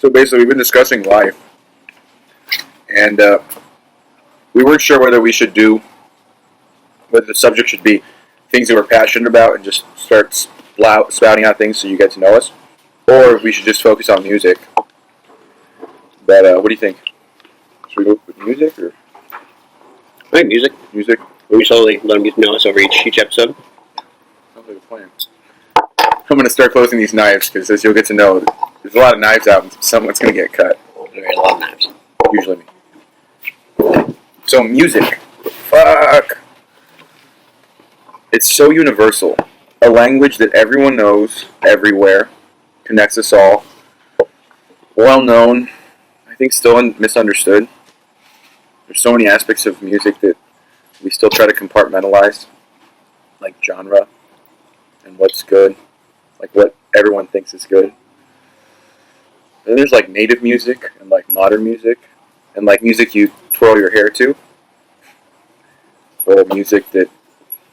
So basically, we've been discussing life, and we weren't sure whether the subject should be things that we're passionate about and just start spouting out things so you get to know us, or if we should just focus on music. But what do you think? Should we go with music or I think music. music? We slowly let them get to know us over each episode. Sounds like a plan. I'm going to start closing these knives because, as you'll get to know, there's a lot of knives out and someone's going to get cut. There are a lot of knives. Usually me. So music. Fuck. It's so universal. A language that everyone knows, everywhere, connects us all. Well known. I think still misunderstood. There's so many aspects of music that we still try to compartmentalize. Like genre. And what's good. Like what everyone thinks is good. Then there's like native music and like modern music. And like music you twirl your hair to. Or music that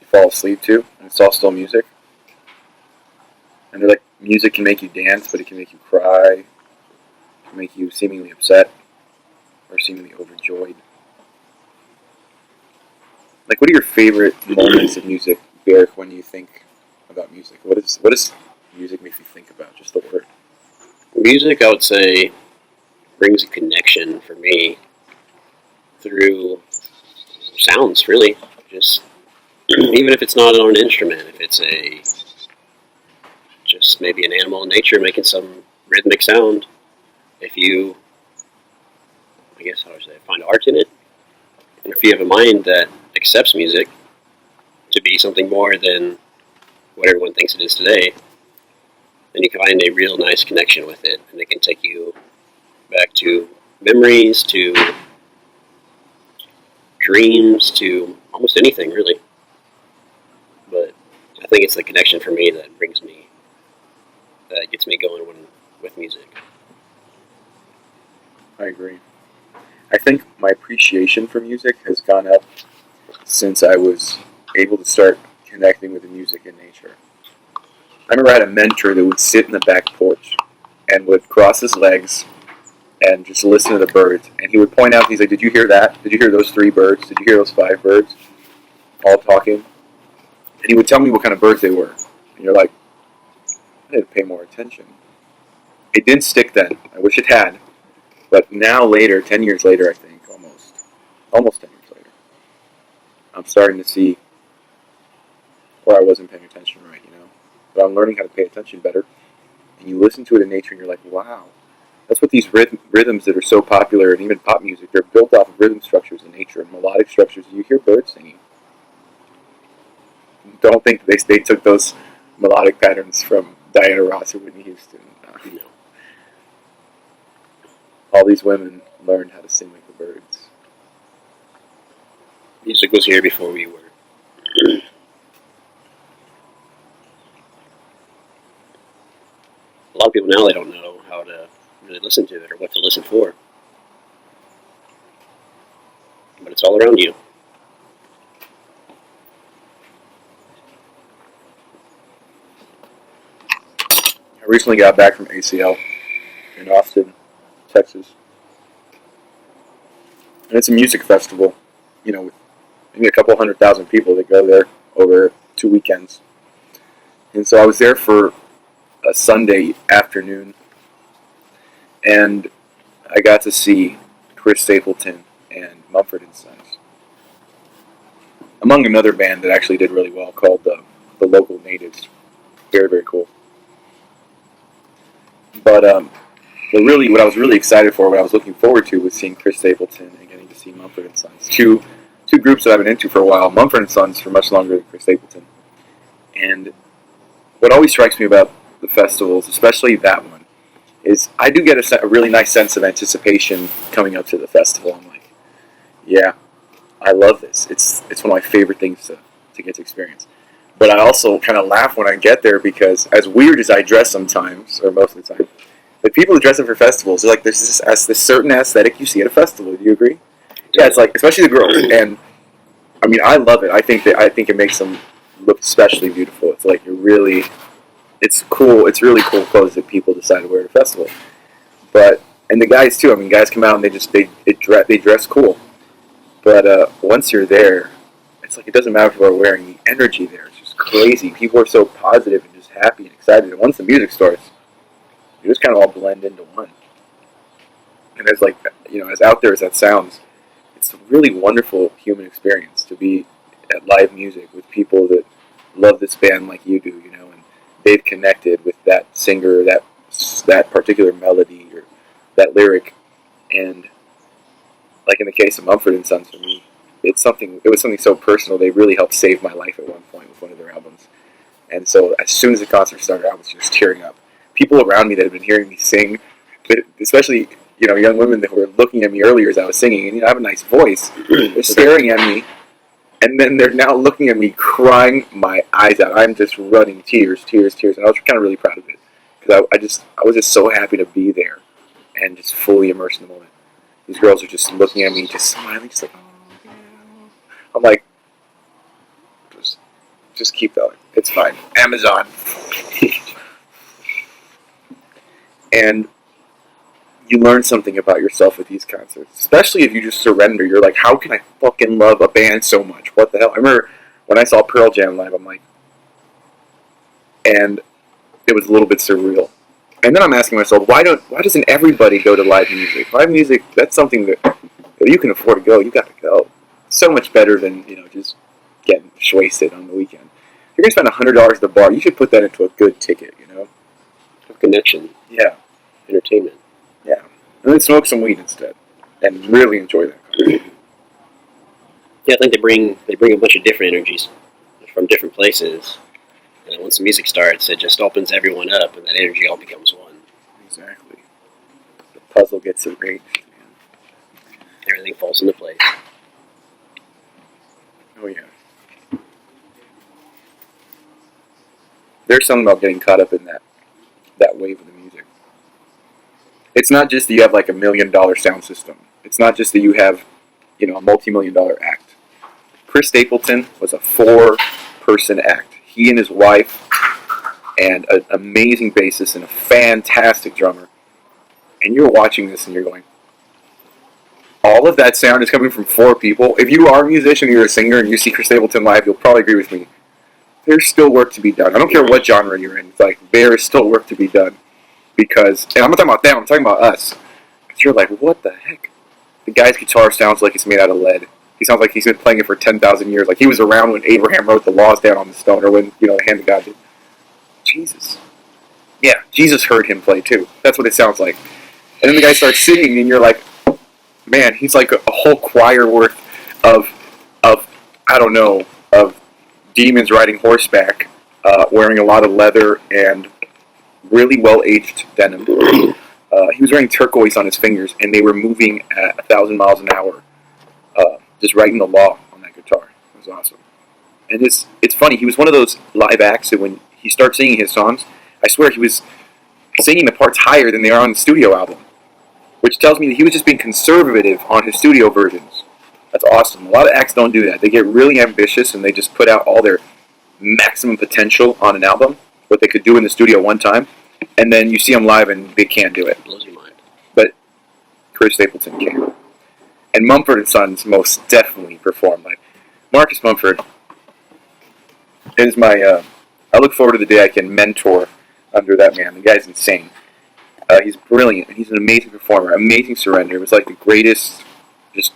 you fall asleep to. And it's all still music. And they're like, music can make you dance, but it can make you cry. It can make you seemingly upset. Or seemingly overjoyed. Like, what are your favorite moments of music, Derek, when you think about music? What does music make you think about? Just the word. Music, I would say, brings a connection for me through sounds, really. Just, even if it's not on an instrument, if it's just maybe an animal in nature making some rhythmic sound, if you, I guess how would I say, find art in it, and if you have a mind that accepts music to be something more than what everyone thinks it is today, then you can find a real nice connection with it, and it can take you back to memories, to dreams, to almost anything, really. But I think it's the connection for me that gets me going with music. I agree. I think my appreciation for music has gone up since I was able to start connecting with the music in nature. I remember I had a mentor that would sit in the back porch and would cross his legs and just listen to the birds. And he would point out, he's like, did you hear that? Did you hear those 3 birds? Did you hear those 5 birds? All talking. And he would tell me what kind of birds they were. And you're like, I had to pay more attention. It didn't stick then. I wish it had. But now later, 10 years later, I think, almost 10 years later, I'm starting to see where I wasn't paying attention right, But I'm learning how to pay attention better. And you listen to it in nature and you're like, wow. That's what these rhythms that are so popular, and even pop music, they're built off of rhythm structures in nature and melodic structures. You hear birds singing. Don't think they took those melodic patterns from Diana Ross or Whitney Houston. No. All these women learned how to sing like the birds. Music was here before we were. A lot of people now, they don't know how to really listen to it or what to listen for. But it's all around you. I recently got back from ACL in Austin, Texas. And it's a music festival, with maybe a couple 100,000 people that go there over 2 weekends. And so I was there for a Sunday afternoon, and I got to see Chris Stapleton and Mumford & Sons, among another band that actually did really well called the Local Natives. Very, very cool. But what I was really excited for, what I was looking forward to, was seeing Chris Stapleton and getting to see Mumford & Sons. Two groups that I've been into for a while. Mumford & Sons for much longer than Chris Stapleton. And what always strikes me about the festivals, especially that one, is I do get a really nice sense of anticipation coming up to the festival. I'm like, yeah, I love this. It's one of my favorite things to get to experience. But I also kind of laugh when I get there because, as weird as I dress sometimes, or most of the time, the people who dress up for festivals, they're like, there's this certain aesthetic you see at a festival. Do you agree? Yeah, it's like, especially the girls. And I mean, I love it. I think it makes them look especially beautiful. It's like it's cool. It's really cool clothes that people decide to wear at a festival. But and the guys too. I mean, guys come out and they dress cool. But once you're there, it's like it doesn't matter what we're wearing. The energy there is just crazy. People are so positive and just happy and excited. And once the music starts, you just kind of all blend into one. And as like as out there as that sounds, it's a really wonderful human experience to be at live music with people that love this band like you do, and they've connected with that singer, that particular melody or that lyric, and like in the case of Mumford and Sons for me, it was something so personal. They really helped save my life at one point with one of their albums, and so as soon as the concert started, I was just tearing up. People around me that had been hearing me sing, but especially young women that were looking at me earlier as I was singing, and I have a nice voice. They're staring at me, and then they're now looking at me, crying my eyes out. I'm just running tears, and I was kind of really proud of it because I was just so happy to be there and just fully immersed in the moment. These girls are just looking at me, just smiling, just like, oh, yeah. I'm like, just keep going. It's fine. Amazon. And you learn something about yourself with these concerts, especially if you just surrender. You're like, how can I fucking love a band so much? What the hell? I remember when I saw Pearl Jam live, I'm like, and it was a little bit surreal. And then I'm asking myself, why doesn't everybody go to live music? Live music, that's something that if you can afford to go, you got to go. So much better than just getting wasted on the weekend. If you're gonna spend $100 at the bar, you should put that into a good ticket. Connection. Yeah. Entertainment. Yeah. And then smoke some weed instead, and really enjoy that. Yeah, I think they bring a bunch of different energies from different places. And then once the music starts, it just opens everyone up, and that energy all becomes one. Exactly. The puzzle gets arranged. Everything falls into place. Oh yeah. There's something about getting caught up in that wave of the music. It's not just that you have like $1 million sound system. It's not just that you have, a multi-million-dollar act. Chris Stapleton was a 4-person act. He and his wife and an amazing bassist and a fantastic drummer. And you're watching this and you're going, all of that sound is coming from 4 people. If you are a musician, you're a singer, and you see Chris Stapleton live, you'll probably agree with me. There's still work to be done. I don't care what genre you're in. It's like, there is still work to be done. Because, and I'm not talking about them, I'm talking about us. Because you're like, what the heck? The guy's guitar sounds like it's made out of lead. He sounds like he's been playing it for 10,000 years. Like he was around when Abraham wrote the laws down on the stone, or when, the hand of God did. Jesus. Yeah, Jesus heard him play too. That's what it sounds like. And then the guy starts singing, and you're like, man, he's like a whole choir worth of I don't know, of demons riding horseback, wearing a lot of leather and really well-aged denim. He was wearing turquoise on his fingers, and they were moving at 1,000 miles an hour, just writing the law on that guitar. It was awesome. And it's funny, he was one of those live acts that when he starts singing his songs, I swear he was singing the parts higher than they are on the studio album, which tells me that he was just being conservative on his studio versions. That's awesome. A lot of acts don't do that. They get really ambitious, and they just put out all their maximum potential on an album, what they could do in the studio one time, and then you see them live and they can't do it. Blows your mind. But Chris Stapleton can. And Mumford and Sons most definitely performed live. Marcus Mumford is my, I look forward to the day I can mentor under that man. The guy's insane. He's brilliant. He's an amazing performer, amazing surrender. It was like the greatest just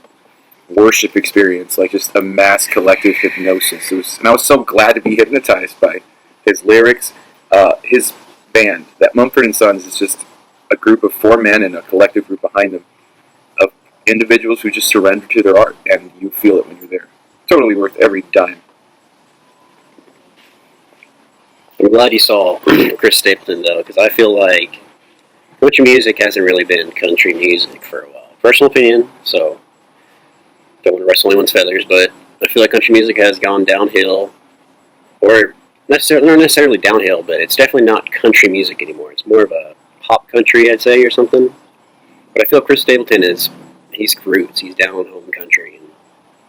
worship experience, like just a mass collective hypnosis. And I was so glad to be hypnotized by his lyrics, his band. That Mumford and Sons is just a group of 4 men and a collective group behind them of individuals who just surrender to their art, and you feel it when you're there. Totally worth every dime. I'm glad you saw Chris Stapleton, though, because I feel like country music hasn't really been country music for a while. Personal opinion, so don't want to rustle anyone's feathers, but I feel like country music has gone downhill, or not necessarily downhill, but it's definitely not country music anymore. It's more of a pop country, I'd say, or something. But I feel Chris Stapleton he's roots. He's down home country, and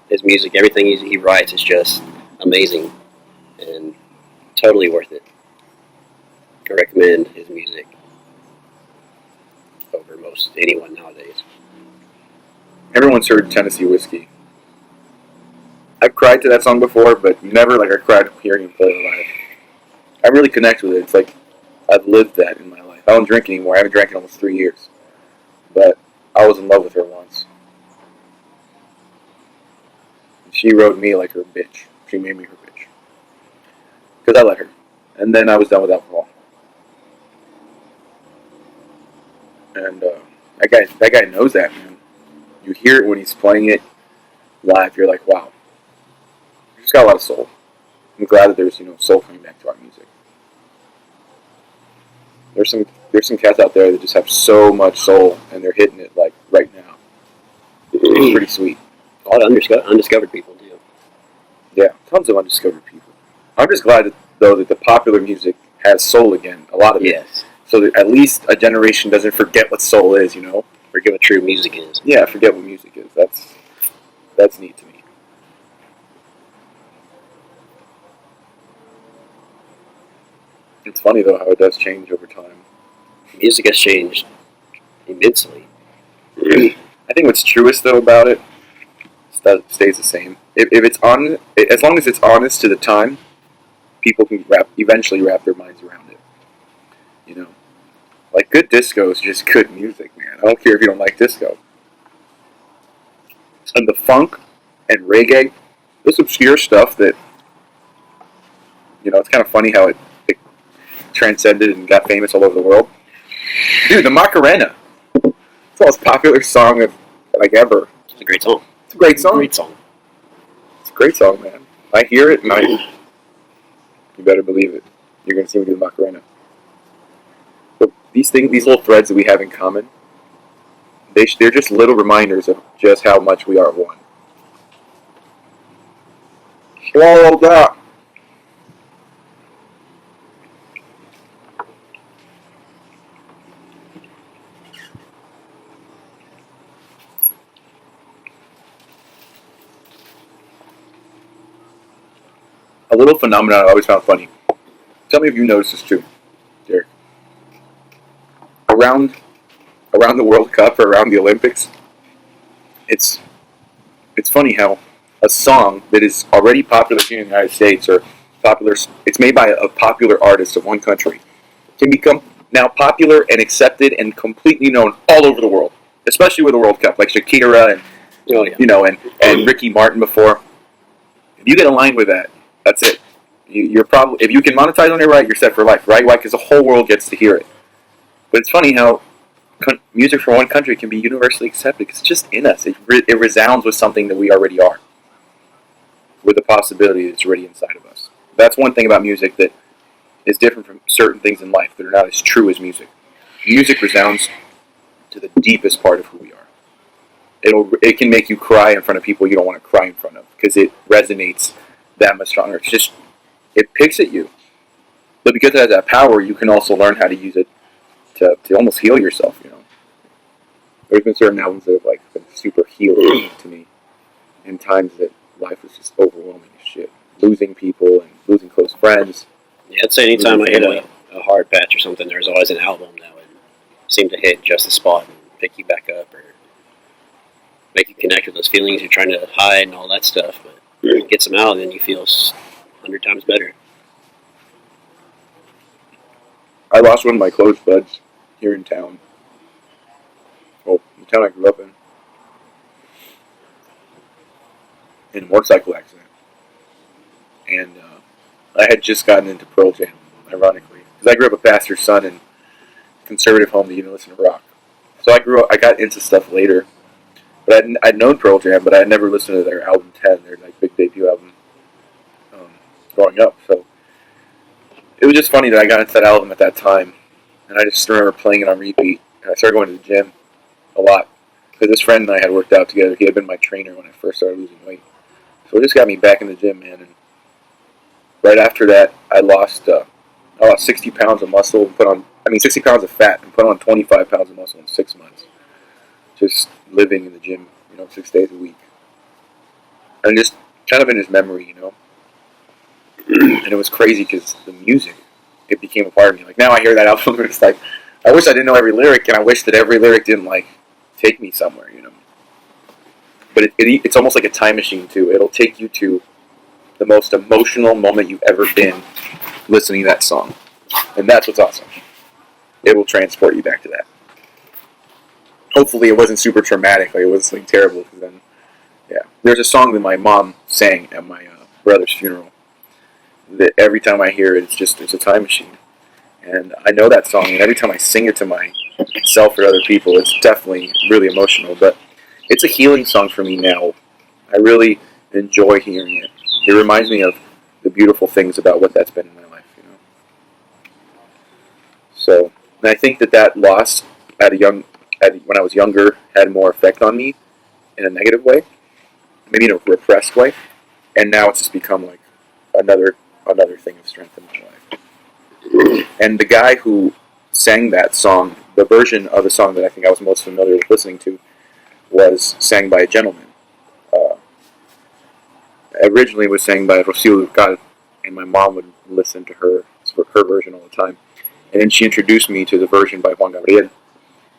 his music, everything he writes is just amazing and totally worth it. I recommend his music over most anyone nowadays. Everyone's heard Tennessee Whiskey. I've cried to that song before, but never like I cried hearing him play it live. I really connect with it. It's like I've lived that in my life. I don't drink anymore. I haven't drank in almost 3 years. But I was in love with her once. She rode me like her bitch. She made me her bitch. Because I let her. And then I was done with alcohol. And that guy knows that, man. You hear it when he's playing it live. You're like, wow. He's got a lot of soul. I'm glad that there's soul coming back to our music. There's some cats out there that just have so much soul, and they're hitting it like right now. It's pretty sweet. A lot of undiscovered people do. Yeah, tons of undiscovered people. I'm just glad though that the popular music has soul again. A lot of it. Yes. So that at least a generation doesn't forget what soul is. Forget what true music is. Yeah, forget what music is. That's neat to me. It's funny though how it does change over time. Music has changed immensely. I think what's truest though about it stays the same. If it's on, as long as it's honest to the time, people can eventually wrap their minds around it. Like good disco is just good music, man. I don't care if you don't like disco. And the funk and reggae, this obscure stuff that it's kind of funny how it transcended and got famous all over the world. Dude, the Macarena. It's the most popular song of like ever. It's a great song. It's a great song. Great song. It's a great song, man. I hear it and you better believe it. You're gonna see me do the Macarena. But these little threads that we have in common, they're just little reminders of just how much we are one. Swallow that. A little phenomenon I always found funny. Tell me if you noticed this too, Derek. Around the World Cup or around the Olympics, it's funny how a song that is already popular here in the United States or popular, it's made by a popular artist of one country, can become now popular and accepted and completely known all over the world, especially with the World Cup, like Shakira and and Ricky Martin before. If you get aligned with that, that's it. You're probably, if you can monetize on it right, you're set for life, right? Why? Because the whole world gets to hear it. But it's funny how music from one country can be universally accepted. It's just in us. It resounds with something that we already are, with the possibility that's already inside of us. That's one thing about music that is different from certain things in life that are not as true as music. Music resounds to the deepest part of who we are. It can make you cry in front of people you don't want to cry in front of because it resonates that much stronger. It picks at you. But because it has that power, you can also learn how to use it to almost heal yourself, There's been certain albums that have been super healing to me in times that life was just overwhelming as shit. Losing people and losing close friends. Yeah, I'd say anytime I hit a hard patch or something, there's always an album that would seem to hit just the spot and pick you back up or make you connect with those feelings you're trying to hide and all that stuff. But it gets them out and then you feel 100 times better. I lost one of my close buds here in town. Well, the town I grew up in a motorcycle accident. And I had just gotten into Pearl Jam, ironically. Because I grew up a pastor's son in a conservative home that even listened to rock. So I got into stuff later. But I'd known Pearl Jam, but I had never listened to their album 10, their big debut album, growing up. So it was just funny that I got into that album at that time. And I just remember playing it on repeat. And I started going to the gym a lot. Because this friend and I had worked out together. He had been my trainer when I first started losing weight. So it just got me back in the gym, man. And right after that, I lost 60 pounds of muscle and 60 pounds of fat and put on 25 pounds of muscle in 6 months. Just living in the gym, 6 days a week. And just kind of in his memory, And it was crazy because the music, it became a part of me. Like now I hear that album and it's like, I wish I didn't know every lyric, and I wish that every lyric didn't like take me somewhere, you know. But it's almost like a time machine too. It'll take you to the most emotional moment you've ever been listening to that song, and that's what's awesome. It will transport you back to that. Hopefully, it wasn't super traumatic, like it was something terrible. Because then, yeah, there's a song that my mom sang at my brother's funeral. That every time I hear it, it's a time machine, and I know that song. And every time I sing it to myself or other people, it's definitely really emotional. But it's a healing song for me now. I really enjoy hearing it. It reminds me of the beautiful things about what that's been in my life, you know. So, and I think that loss when I was younger, had more effect on me in a negative way, maybe in a repressed way, and now it's just become like another thing of strength in my life. And the guy who sang that song, the version of the song that I think I was most familiar with listening to, was sang by a gentleman. Originally, it was sang by Rocio Ducal, and my mom would listen to her version all the time. And then she introduced me to the version by Juan Gabriel,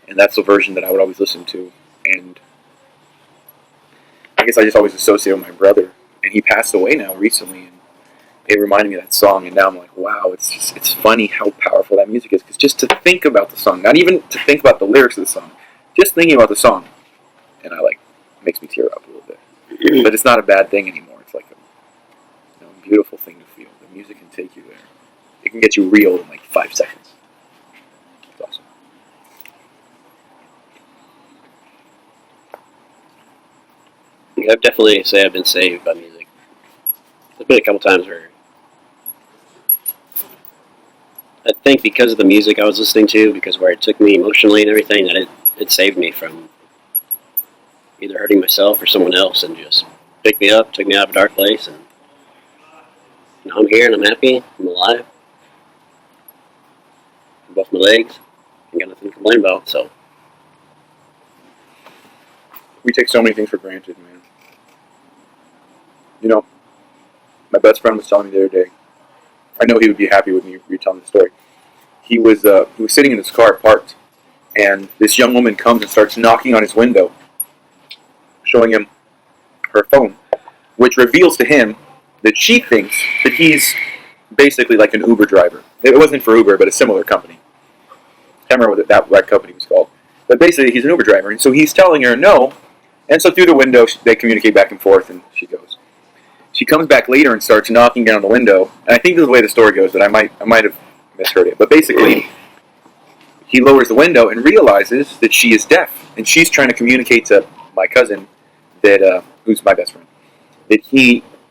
and that's the version that I would always listen to. And I guess I just always associate with my brother, and he passed away now recently, and it reminded me of that song. And now I'm like, wow, it's funny how powerful that music is, because just to think about the song, not even to think about the lyrics of the song, just thinking about the song, and it makes me tear up a little bit. But it's not a bad thing anymore. It's like a beautiful thing to feel. The music can take you there. It can get you real in like 5 seconds. It's awesome. I've definitely say I've been saved by music. There's been a couple times where I think because of the music I was listening to, because where it took me emotionally and everything, that it saved me from either hurting myself or someone else, and just picked me up, took me out of a dark place, and now I'm here and I'm happy, I'm alive. Both my legs, ain't got nothing to complain about, so. We take so many things for granted, man. You know, my best friend was telling me the other day, I know he would be happy with me retelling the story. He was sitting in his car parked, and this young woman comes and starts knocking on his window, showing him her phone, which reveals to him that she thinks that he's basically like an Uber driver. It wasn't for Uber, but a similar company. I can't remember what that company was called. But basically, he's an Uber driver, and so he's telling her no. And so through the window, they communicate back and forth, and she goes. She comes back later and starts knocking down the window. And I think this is the way the story goes, but I might have misheard it. But basically, he lowers the window and realizes that she is deaf, and she's trying to communicate to my cousin, that who's my best friend, that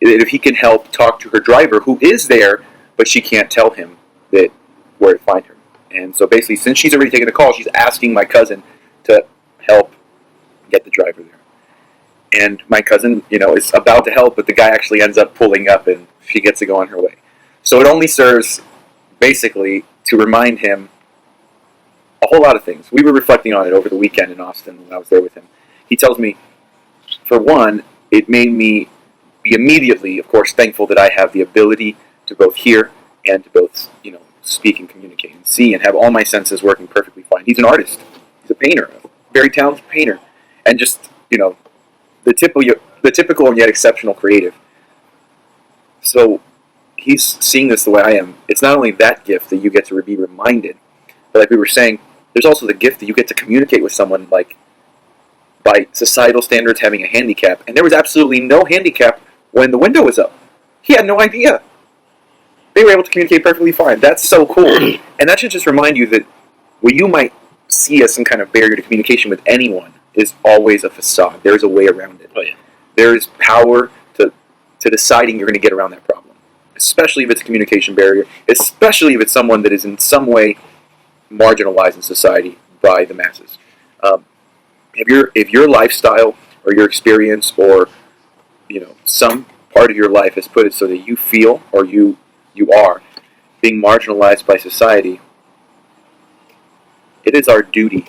if he can help talk to her driver, who is there, but she can't tell him that where to find her. And so basically, since she's already taken a call, she's asking my cousin to help get the driver there. And my cousin, is about to help, but the guy actually ends up pulling up, and she gets to go on her way. So it only serves, basically, to remind him a whole lot of things. We were reflecting on it over the weekend in Austin when I was there with him. He tells me, for one, it made me be immediately, of course, thankful that I have the ability to both hear and to both, speak and communicate and see and have all my senses working perfectly fine. He's an artist. He's a painter, a very talented painter. And just, the typical and yet exceptional creative. So he's seeing this the way I am. It's not only that gift that you get to be reminded, but like we were saying, there's also the gift that you get to communicate with someone like by societal standards having a handicap. And there was absolutely no handicap when the window was up. He had no idea. They were able to communicate perfectly fine. That's so cool. And that should just remind you that what you might see as some kind of barrier to communication with anyone is always a facade. There's a way around it. Oh, yeah. There is power to deciding you're going to get around that problem. Especially if it's a communication barrier. Especially if it's someone that is in some way marginalized in society by the masses. If your lifestyle or your experience or some part of your life has put it so that you feel or you are being marginalized by society, it is our duty,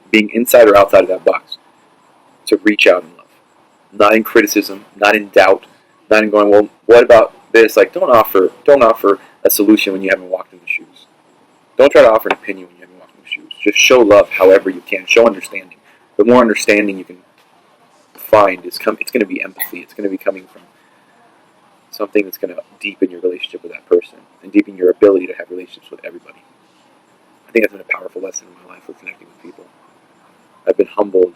being inside or outside of that box, to reach out in love. Not in criticism, not in doubt, not in going, well, what about this? Like, don't offer a solution when you haven't walked in the shoes. Don't try to offer an opinion when you haven't walked in Just show love however you can. Show understanding. The more understanding you can find, it's going to be empathy. It's going to be coming from something that's going to deepen your relationship with that person and deepen your ability to have relationships with everybody. I think that's been a powerful lesson in my life for connecting with people. I've been humbled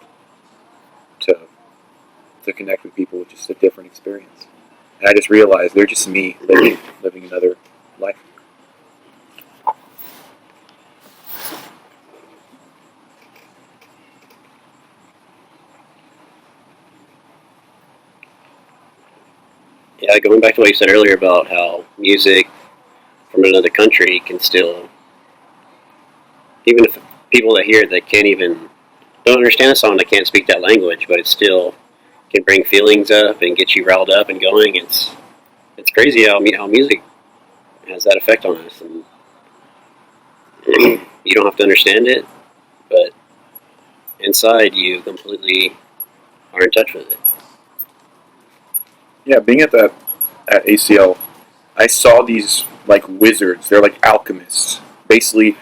to connect with people with just a different experience. And I just realized they're just me living another life. Yeah, going back to what you said earlier about how music from another country can still, even if people that hear it that don't understand a song, that can't speak that language, but it still can bring feelings up and get you riled up and going. It's crazy how music has that effect on us, and you don't have to understand it, but inside you completely are in touch with it. Yeah, being at ACL, I saw these like wizards. They're like alchemists, basically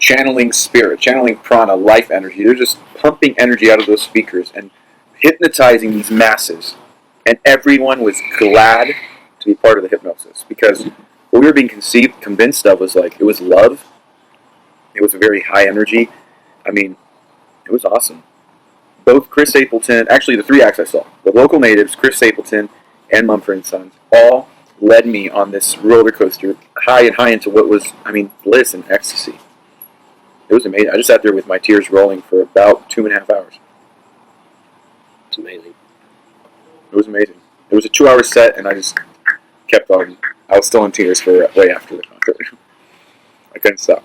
channeling spirit, channeling prana, life energy. They're just pumping energy out of those speakers and hypnotizing these masses. And everyone was glad to be part of the hypnosis because what we were being convinced of was like it was love. It was a very high energy. I mean, it was awesome. Both Chris Stapleton, actually the three acts I saw, the local natives, Chris Stapleton, and Mumford & Sons, all led me on this roller coaster high and high into what was, bliss and ecstasy. It was amazing. I just sat there with my tears rolling for about 2.5 hours. It's amazing. It was amazing. It was a 2-hour set, and I just kept on. I was still in tears for way after the concert. I couldn't stop.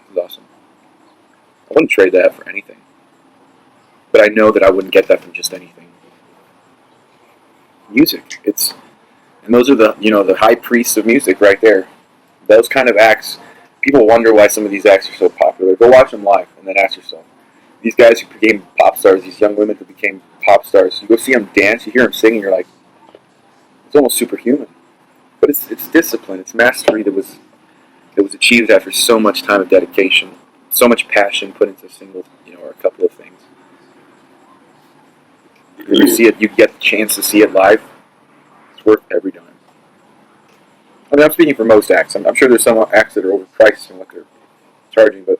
It was awesome. I wouldn't trade that for anything. But I know that I wouldn't get that from just anything. Music. And those are the high priests of music right there. Those kind of acts. People wonder why some of these acts are so popular. Go watch them live and then ask yourself. These guys who became pop stars, these young women who became pop stars, you go see them dance, you hear them sing, and you're like, it's almost superhuman. But it's discipline, it's mastery that was achieved after so much time of dedication, so much passion put into a single, or a couple of things. When you see it, you get the chance to see it live. It's worth every dime. I'm speaking for most acts. I'm sure there's some acts that are overpriced in what they're charging, but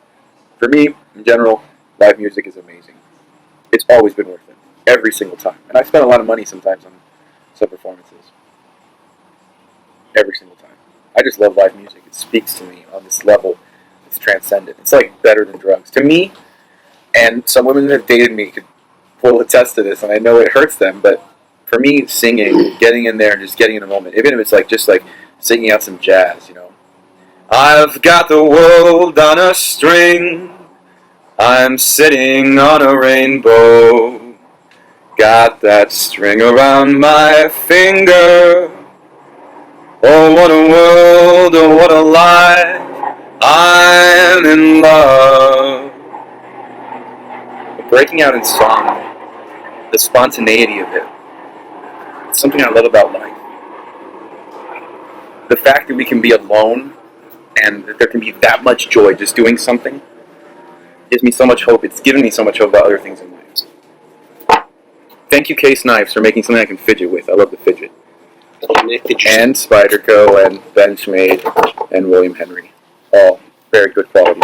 for me, in general, live music is amazing. It's always been worth it, every single time. And I spend a lot of money sometimes on some performances. Every single time. I just love live music. It speaks to me on this level. It's transcendent. It's like better than drugs. To me, and some women that have dated me will attest to this, and I know it hurts them, but for me, singing, getting in there and just getting in the moment, even if it's just like singing out some jazz, I've got the world on a string, I'm sitting on a rainbow, got that string around my finger, oh what a world, oh what a life, I'm in love. But breaking out in song, the spontaneity of it, it's something I love about life. The fact that we can be alone and that there can be that much joy just doing something gives me so much hope. It's given me so much hope about other things in life. Thank you, Case Knives, for making something I can fidget with. I love the fidget. And Spyderco and Benchmade and William Henry. All very good quality.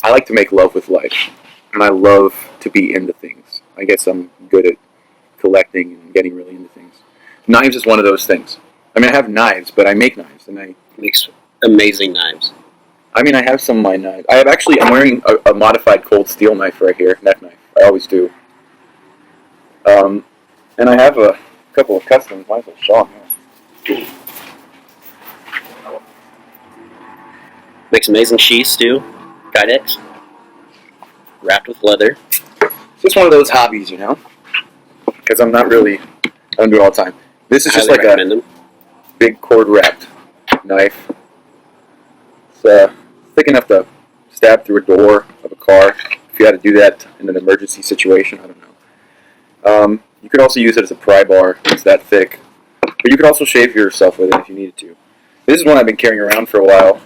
I like to make love with life, and I love to be into things. I guess I'm good at collecting and getting really into things. Knives is one of those things. I have knives, but I make knives, and I Makes amazing knives. I have some of my knives. I'm wearing a modified cold steel knife right here, neck knife. I always do. And I have a couple of customs. Might as well show them. Makes amazing sheaths too. Kydex. Wrapped with leather. It's just one of those hobbies, because I don't do it all the time. This is just like a big cord wrapped knife. It's thick enough to stab through a door of a car. If you had to do that in an emergency situation, I don't know. You could also use it as a pry bar. It's that thick. But you could also shave yourself with it if you needed to. This is one I've been carrying around for a while.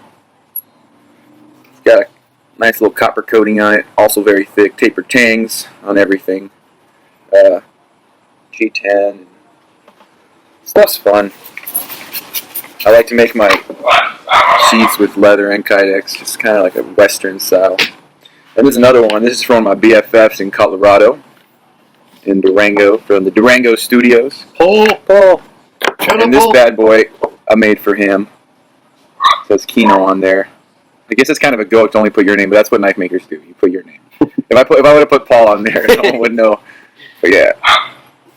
Nice little copper coating on it. Also very thick. Tapered tangs on everything. G10. Stuff's fun. I like to make my sheaths with leather and kydex, just kind of like a Western style. And there's another one. This is from my BFFs in Colorado, in Durango, from the Durango Studios. Paul. And this bad boy I made for him. It says Quino on there. I guess it's kind of a goat to only put your name, but that's what knife makers do. You put your name. If I would have put Paul on there, no one would know. But yeah,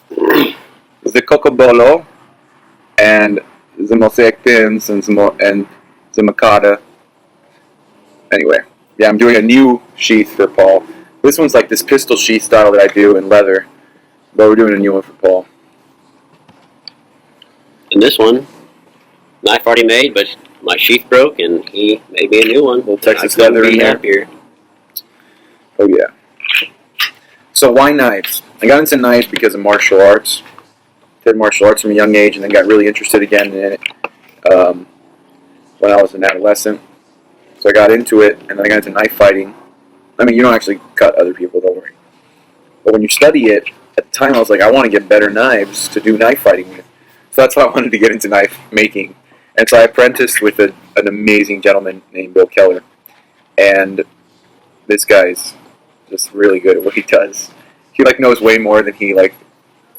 the Cocobolo and the mosaic pins and the Makata. Anyway, yeah, I'm doing a new sheath for Paul. This one's like this pistol sheath style that I do in leather, but we're doing a new one for Paul. And this one, knife already made, but my sheath broke, and he made me a new one. Little Texas leather in there. Happier. Oh yeah. So why knives? I got into knives because of martial arts. Did martial arts from a young age, and then got really interested again in it when I was an adolescent. So I got into it, and then I got into knife fighting. I mean, you don't actually cut other people, don't worry. But when you study it, at the time I was like, I want to get better knives to do knife fighting with. So that's why I wanted to get into knife making. And so I apprenticed with an amazing gentleman named Bill Keller. And this guy's just really good at what he does. He knows way more than he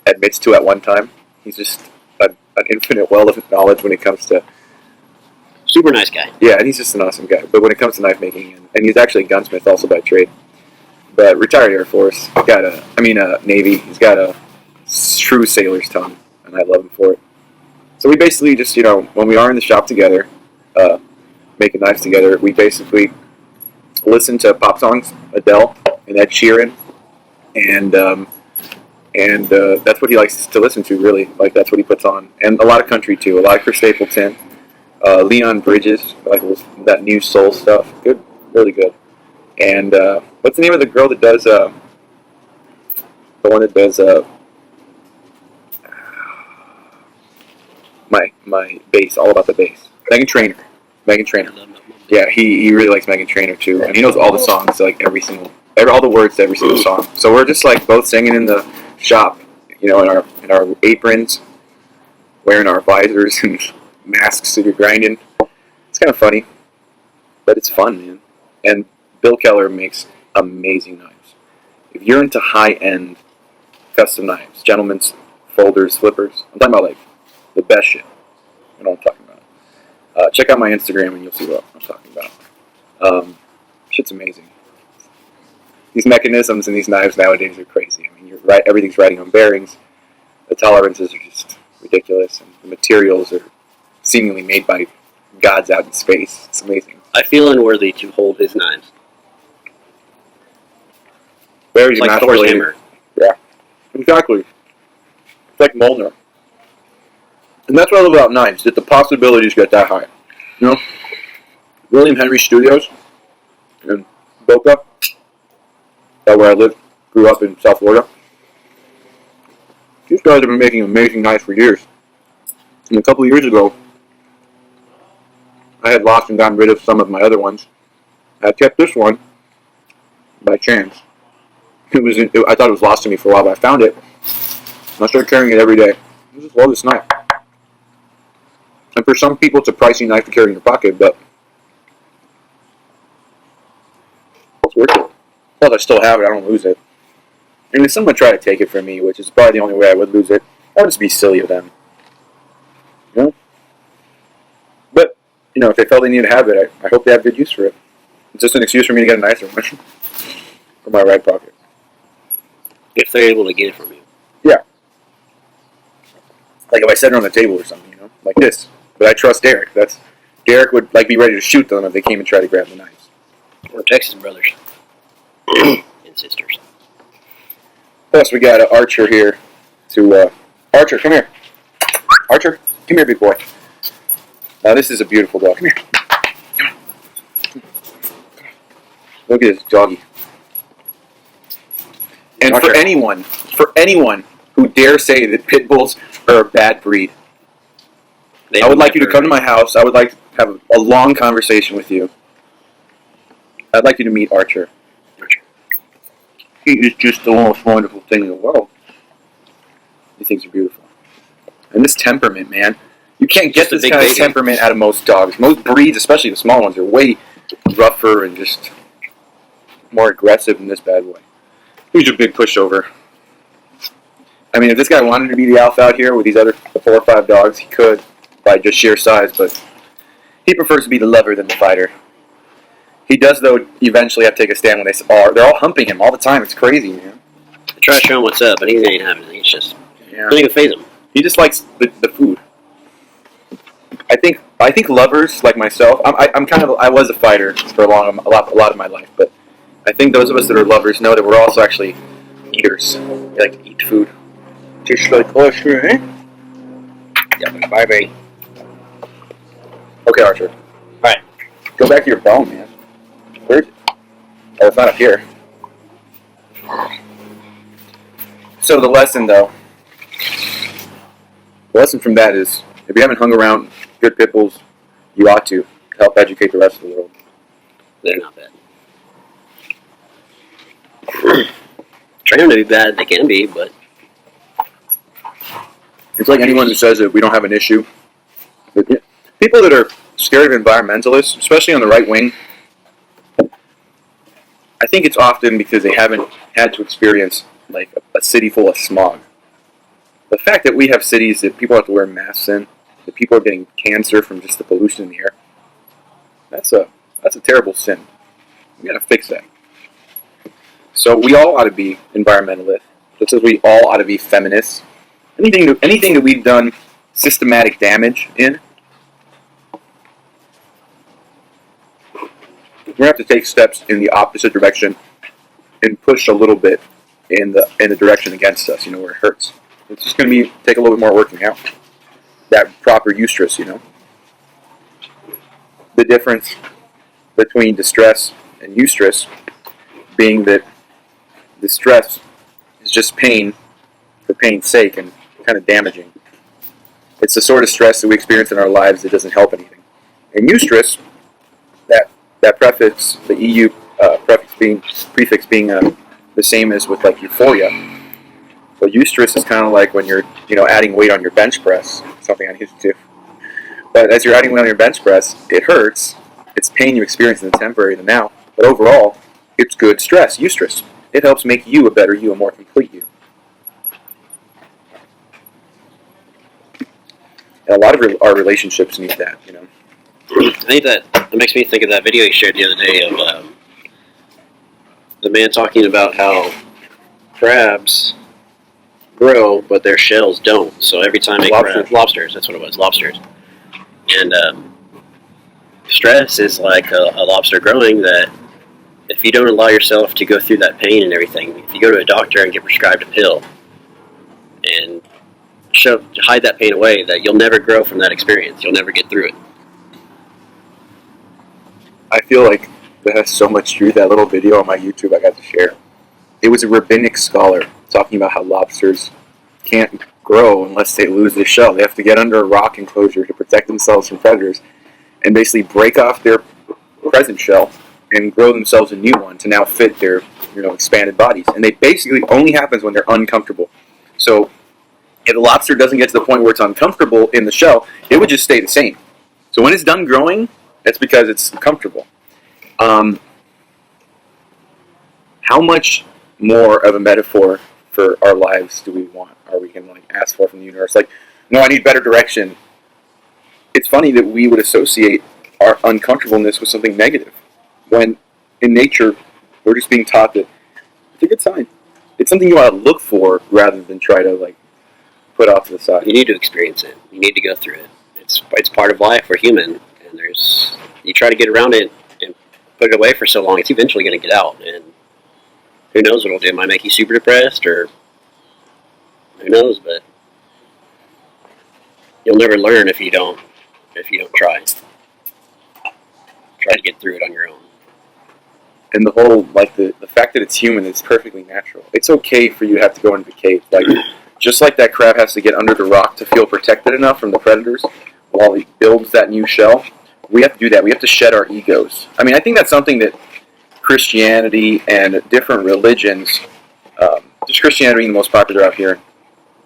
admits to at one time. He's just an infinite well of knowledge when it comes to... Super nice guy. Yeah, and he's just an awesome guy. But when it comes to knife making, and he's actually a gunsmith also by trade. But retired Air Force, Navy. He's got a true sailor's tongue, and I love him for it. So we basically just, when we are in the shop together, making knives together, we basically listen to pop songs, Adele and Ed Sheeran, and that's what he likes to listen to, really. Like, that's what he puts on. And a lot of country, too. A lot of Chris Stapleton, Leon Bridges, that new soul stuff. Good, really good. And what's the name of the girl that does, the one that does, my bass, all about the bass. Megan Trainor. Yeah, he really likes Megan Trainor too, and he knows all the songs, all the words to every single song. So we're just both singing in the shop, in our aprons, wearing our visors and masks that you're grinding. It's kind of funny, but it's fun, man. And Bill Keller makes amazing knives. If you're into high-end custom knives, gentlemen's folders, flippers, I'm talking about the best shit. You know what I'm talking about. Check out my Instagram and you'll see what I'm talking about. Shit's amazing. These mechanisms and these knives nowadays are crazy. I mean, you're right. Everything's riding on bearings. The tolerances are just ridiculous, and the materials are seemingly made by gods out in space. It's amazing. I feel unworthy to hold his knives. Very it's like Thor's hammer. Yeah, exactly. It's like Molnar. And that's what I love about knives, that the possibilities get that high. William Henry Studios in Boca, that's where I lived, grew up in South Florida. These guys have been making amazing knives for years. And a couple of years ago, I had lost and gotten rid of some of my other ones. I kept this one by chance. I thought it was lost to me for a while, but I found it. And I started carrying it every day. I just love this knife. And for some people, it's a pricey knife to carry in your pocket, but it's worth it. Plus, I still have it. I don't lose it. And if someone tried to take it from me, which is probably the only way I would lose it, that would just be silly of them. But, if they felt they needed to have it, I hope they have good use for it. It's just an excuse for me to get a nicer one for my right pocket. If they're able to get it from you. Yeah. Like if I set it on the table or something, like this. But I trust Derek. Derek would be ready to shoot them if they came and tried to grab the knives. We're Texas brothers and sisters. Plus, we got Archer here. Archer, come here. Archer, come here, big boy. Now this is a beautiful dog. Come here. Look at this doggy. And Archer. for anyone who dare say that pit bulls are a bad breed, I would like you to come to my house. I would like to have a long conversation with you. I'd like you to meet Archer. He is just the most wonderful thing in the world. These things are beautiful. And this temperament, man. You can't get this kind of temperament out of most dogs. Most breeds, especially the small ones, are way rougher and just more aggressive in this bad boy. He's a big pushover. I mean, if this guy wanted to be the alpha out here with these other 4 or 5 dogs, he could by just sheer size, but he prefers to be the lover than the fighter. He does, though, eventually have to take a stand when they're all humping him all the time. It's crazy, man. I try to show him what's up, but he ain't having it. He's just doesn't even phase him. He just likes the food. I think lovers like myself. I was a fighter for a lot of my life, but I think those of us that are lovers know that we're also actually eaters. We like to eat food, just like us, eh? Yeah, bye, bye. Okay, Archer. All right, go back to your bone, man. Where is it? Oh, it's not up here. So the lesson, though. The lesson from that is, if you haven't hung around good pit bulls, you ought to help educate the rest of the world. They're not bad. Train them to be bad, they can be, but it's like anyone who says that we don't have an issue. People that are scared of environmentalists, especially on the right wing, I think it's often because they haven't had to experience like a city full of smog. The fact that we have cities that people have to wear masks in, that people are getting cancer from just the pollution in the air, that's a terrible sin. We gotta fix that. So we all ought to be environmentalists, just as we all ought to be feminists. Anything that we've done systematic damage in, we're gonna have to take steps in the opposite direction and push a little bit in the direction against us, where it hurts. It's just gonna take a little bit more working out. That proper eustress, The difference between distress and eustress being that distress is just pain for pain's sake and kind of damaging. It's the sort of stress that we experience in our lives that doesn't help anything. And eustress, that prefix, the EU prefix being the same as with like euphoria. Well, eustress is kind of like when you're adding weight on your bench press, something I used to do. But as you're adding weight on your bench press, it hurts. It's pain you experience in the temporary, the now. But overall, it's good stress, eustress. It helps make you a better you, a more complete you. And a lot of our relationships need that, I think that makes me think of that video you shared the other day of the man talking about how crabs grow, but their shells don't. So every time they lobsters, that's what it was, lobsters. And stress is like a lobster growing, that if you don't allow yourself to go through that pain and everything, if you go to a doctor and get prescribed a pill and hide that pain away, that you'll never grow from that experience. You'll never get through it. I feel like that has so much truth. That little video on my YouTube I got to share. It was a rabbinic scholar talking about how lobsters can't grow unless they lose their shell. They have to get under a rock enclosure to protect themselves from predators and basically break off their present shell and grow themselves a new one to now fit their expanded bodies. And they basically only happens when they're uncomfortable. So if the lobster doesn't get to the point where it's uncomfortable in the shell, it would just stay the same. So when it's done growing, that's because it's comfortable. How much more of a metaphor for our lives do we want? Or we can ask for from the universe? No, I need better direction. It's funny that we would associate our uncomfortableness with something negative, when in nature we're just being taught that it's a good sign. It's something you ought to look for rather than try to put off to the side. You need to experience it. You need to go through it. It's part of life. We're human, and you try to get around it and put it away for so long, it's eventually going to get out. And who knows what it'll do? It might make you super depressed, or who knows? But you'll never learn if you don't try. Try to get through it on your own. And the whole the fact that it's human is perfectly natural. It's okay for you to have to go into the cave. Just like that crab has to get under the rock to feel protected enough from the predators while he builds that new shell, we have to do that. We have to shed our egos. I mean, I think that's something that Christianity and different religions, just Christianity being the most popular out here,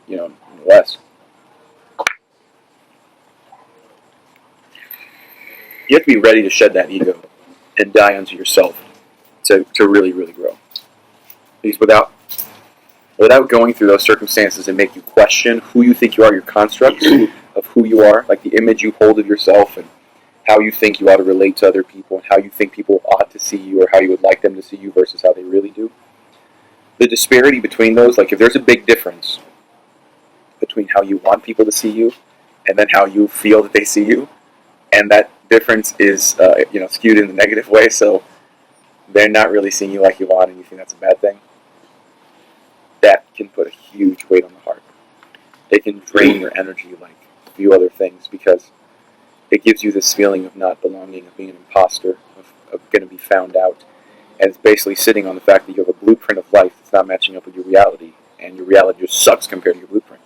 in the West. You have to be ready to shed that ego and die unto yourself to really, really grow. Because without going through those circumstances that make you question who you think you are, your constructs of who you are, like the image you hold of yourself and how you think you ought to relate to other people and how you think people ought to see you or how you would like them to see you versus how they really do. The disparity between those, like if there's a big difference between how you want people to see you and then how you feel that they see you, and that difference is skewed in the negative way, so they're not really seeing you like you want and you think that's a bad thing, that can put a huge weight on the heart. It can drain your energy like a few other things because it gives you this feeling of not belonging, of being an imposter, of going to be found out. And it's basically sitting on the fact that you have a blueprint of life that's not matching up with your reality, and your reality just sucks compared to your blueprint.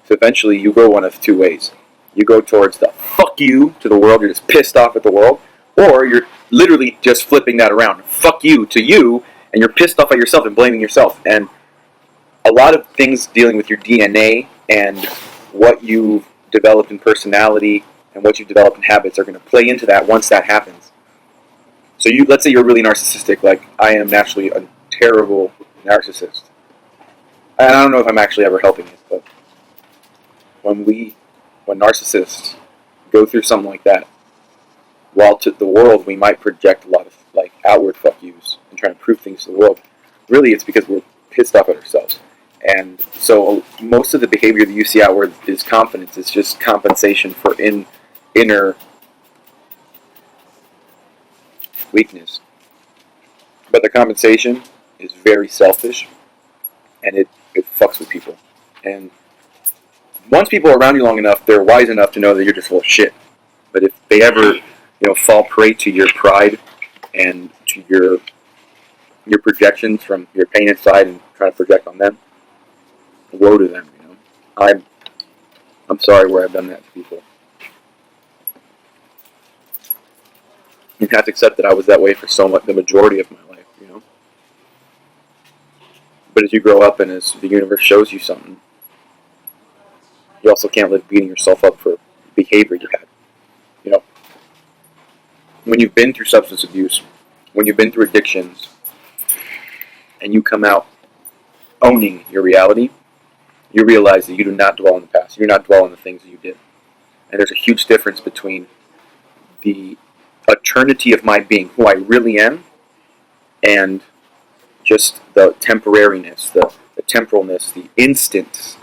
So eventually you go one of two ways. You go towards the fuck you to the world, you're just pissed off at the world, or you're literally just flipping that around. Fuck you to you, and you're pissed off at yourself and blaming yourself. And a lot of things dealing with your DNA and what you've developed in personality and what you've developed in habits are going to play into that once that happens. So let's say you're really narcissistic, like I am naturally a terrible narcissist. And I don't know if I'm actually ever helping it, but when narcissists go through something like that, while to the world we might project a lot of like outward fuck yous and trying to prove things to the world, really it's because we're pissed off at ourselves. And so most of the behavior that you see outward is confidence. It's just compensation for inner weakness. But the compensation is very selfish, and it fucks with people. And once people are around you long enough, they're wise enough to know that you're just full of shit. But if they ever, fall prey to your pride and to your projections from your pain inside and trying to project on them, woe to them. I'm sorry where I've done that to people. You have to accept that I was that way for the majority of my life, But as you grow up and as the universe shows you something, you also can't live beating yourself up for behavior you had. When you've been through substance abuse, when you've been through addictions, and you come out owning your reality, you realize that you do not dwell in the past. You do not dwell on the things that you did. And there's a huge difference between the eternity of my being, who I really am, and just the temporariness, the temporalness, the instance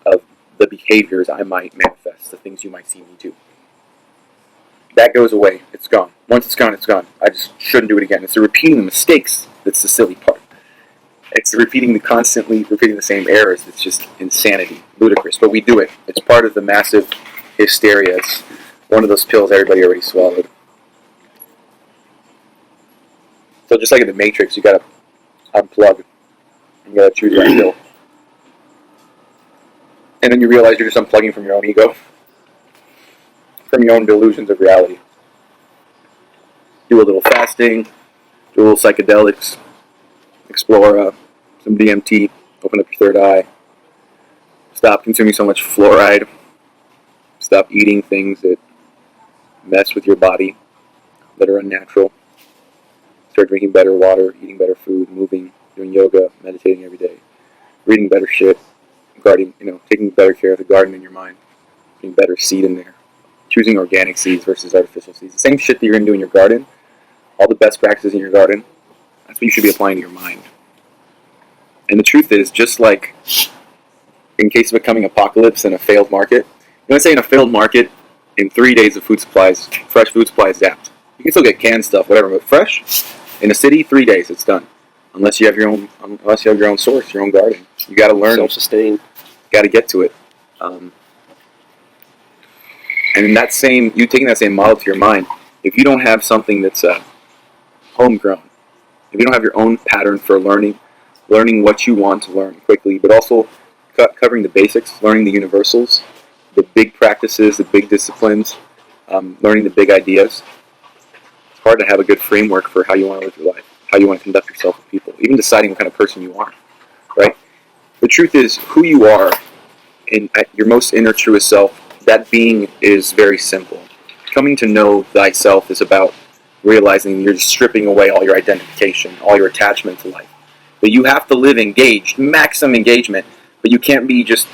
of the behaviors I might manifest, the things you might see me do. That goes away. It's gone. Once it's gone, it's gone. I just shouldn't do it again. It's the repeating the mistakes that's the silly part. It's constantly repeating the same errors. It's just insanity, ludicrous. But we do it. It's part of the massive hysteria. It's one of those pills everybody already swallowed. So just like in the Matrix, you gotta unplug. You gotta choose that pill. And then you realize you're just unplugging from your own ego, from your own delusions of reality. Do a little fasting, do a little psychedelics, explore some DMT, open up your third eye, stop consuming so much fluoride, stop eating things that mess with your body, that are unnatural, start drinking better water, eating better food, moving, doing yoga, meditating every day, reading better shit, gardening, taking better care of the garden in your mind, putting better seed in there, choosing organic seeds versus artificial seeds. The same shit that you're going to do in your garden, all the best practices in your garden, that's what you should be applying to your mind. And the truth is, just like in case of a coming apocalypse and a failed market, say in a failed market, in 3 days of food supplies, fresh food supplies zapped. You can still get canned stuff, whatever, but fresh, in a city, 3 days, it's done. Unless you have your own source, your own garden. You got to learn. Self-sustain. Got to get to it. And in you taking that same model to your mind, if you don't have something that's homegrown, if you don't have your own pattern for learning what you want to learn quickly, but also covering the basics, learning the universals, the big practices, the big disciplines, learning the big ideas, it's hard to have a good framework for how you want to live your life, how you want to conduct yourself with people, even deciding what kind of person you are, right? The truth is, who you are at your most inner truest self, that being is very simple. Coming to know thyself is about realizing you're just stripping away all your identification, all your attachment to life. But you have to live engaged, maximum engagement, but you can't be just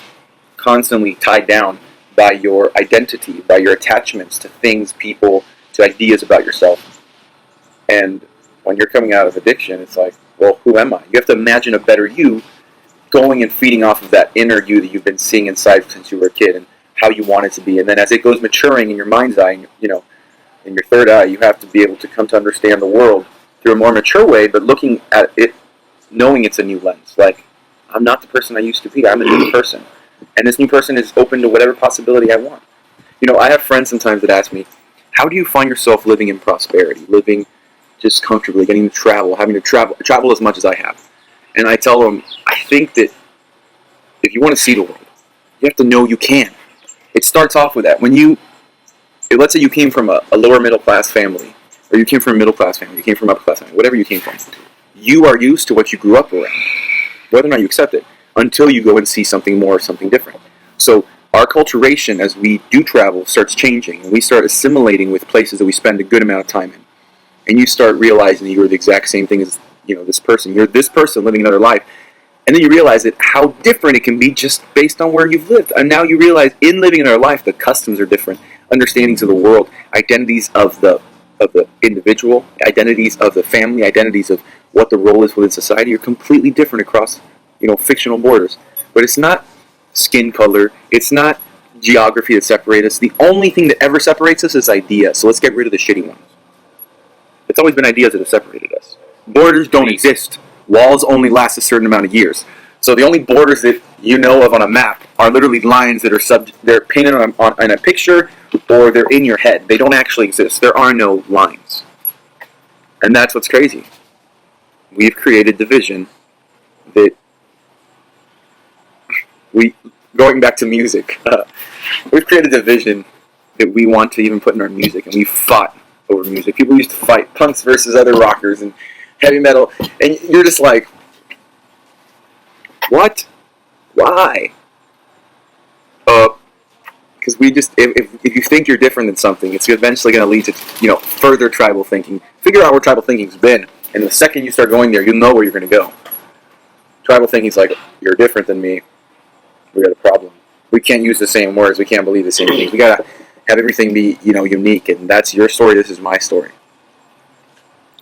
constantly tied down by your identity, by your attachments to things, people, to ideas about yourself. And when you're coming out of addiction, it's like, well, who am I? You have to imagine a better you going and feeding off of that inner you that you've been seeing inside since you were a kid and how you want it to be. And then as it goes maturing in your mind's eye, in your third eye, you have to be able to come to understand the world through a more mature way, but looking at it, knowing it's a new lens. Like, I'm not the person I used to be. I'm a new person. And this new person is open to whatever possibility I want. I have friends sometimes that ask me, how do you find yourself living in prosperity, living just comfortably, getting to travel, having to travel as much as I have? And I tell them, I think that if you want to see the world, you have to know you can. It starts off with that. Let's say you came from a lower middle class family, or you came from a middle class family, you came from an upper class family, whatever you came from. You are used to what you grew up around, whether or not you accept it, until you go and see something more, something different. So our acculturation, as we do travel, starts changing, and we start assimilating with places that we spend a good amount of time in. And you start realizing that you're the exact same thing as this person. You're this person living another life. And then you realize that how different it can be just based on where you've lived. And now you realize in living another life, the customs are different, understandings of the world, identities of the individual, identities of the family, identities of what the role is within society are completely different across, fictional borders. But it's not skin color, it's not geography that separates us. The only thing that ever separates us is ideas. So let's get rid of the shitty ones. It's always been ideas that have separated us. Borders don't exist. Walls only last a certain amount of years. So the only borders that you know of on a map are literally lines that are they're painted on a picture, or they're in your head. They don't actually exist. There are no lines. And that's what's crazy. We've created division that going back to music, we've created a division that we want to even put in our music, and we fought over music. People used to fight punks versus other rockers and heavy metal, and you're just like, what? Why? Because if you think you're different than something, it's eventually going to lead to further tribal thinking. Figure out where tribal thinking's been, and the second you start going there, you'll know where you're going to go. Tribal thinking's like, you're different than me. We got a problem. We can't use the same words. We can't believe the same things. We gotta have everything be unique, and that's your story. This is my story.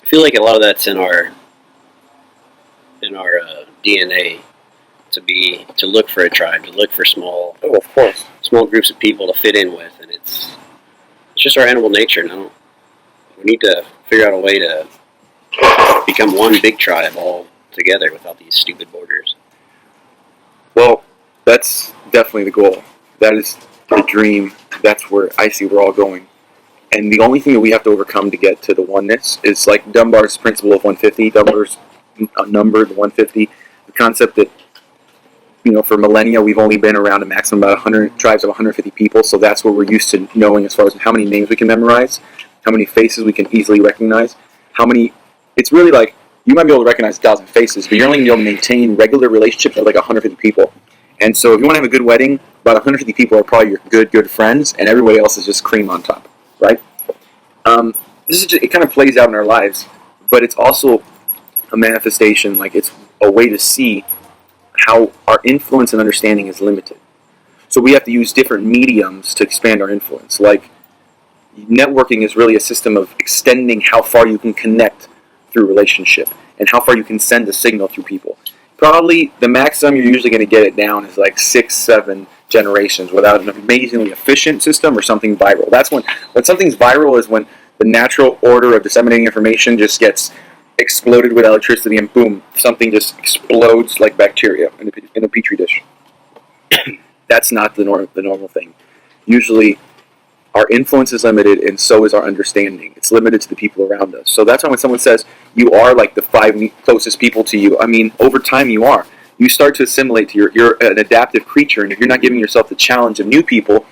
I feel like a lot of that's in our DNA to look for a tribe, to look for small groups of people to fit in with, and it's just our animal nature. No, we need to figure out a way to become one big tribe all together without these stupid borders. Well, that's definitely the goal. That is the dream. That's where I see we're all going. And the only thing that we have to overcome to get to the oneness is like Dunbar's principle of 150. Dunbar's number, the 150. The concept that, for millennia, we've only been around a maximum about 100 tribes of 150 people. So that's what we're used to knowing as far as how many names we can memorize, how many faces we can easily recognize, it's really like, you might be able to recognize 1,000 faces, but you're only going to be able to maintain regular relationships with like 150 people. And so if you want to have a good wedding, about 150 people are probably your good friends, and everybody else is just cream on top, right? It kind of plays out in our lives, but it's also a manifestation, like it's a way to see how our influence and understanding is limited. So we have to use different mediums to expand our influence. Like, networking is really a system of extending how far you can connect through relationship, and how far you can send a signal through people. Probably the maximum you're usually going to get it down is like 6-7 generations without an amazingly efficient system or something viral. That's when something's viral is when the natural order of disseminating information just gets exploded with electricity, and boom, something just explodes like bacteria in a petri dish. That's not the normal thing. Usually, our influence is limited, and so is our understanding. It's limited to the people around us. So that's why when someone says you are like the 5 closest people to you, I mean, over time you are. You start to assimilate to you're an adaptive creature, and if you're not giving yourself the challenge of new people,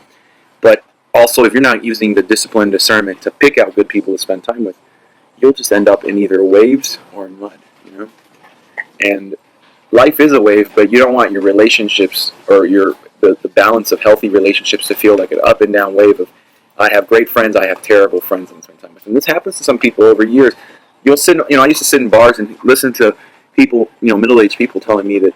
but also if you're not using the discipline and discernment to pick out good people to spend time with, you'll just end up in either waves or in mud, you know? And life is a wave, but you don't want your relationships or the balance of healthy relationships to feel like an up and down wave of I have great friends, I have terrible friends at the same time. And this happens to some people over years. You'll sit, I used to sit in bars and listen to people, middle-aged people telling me that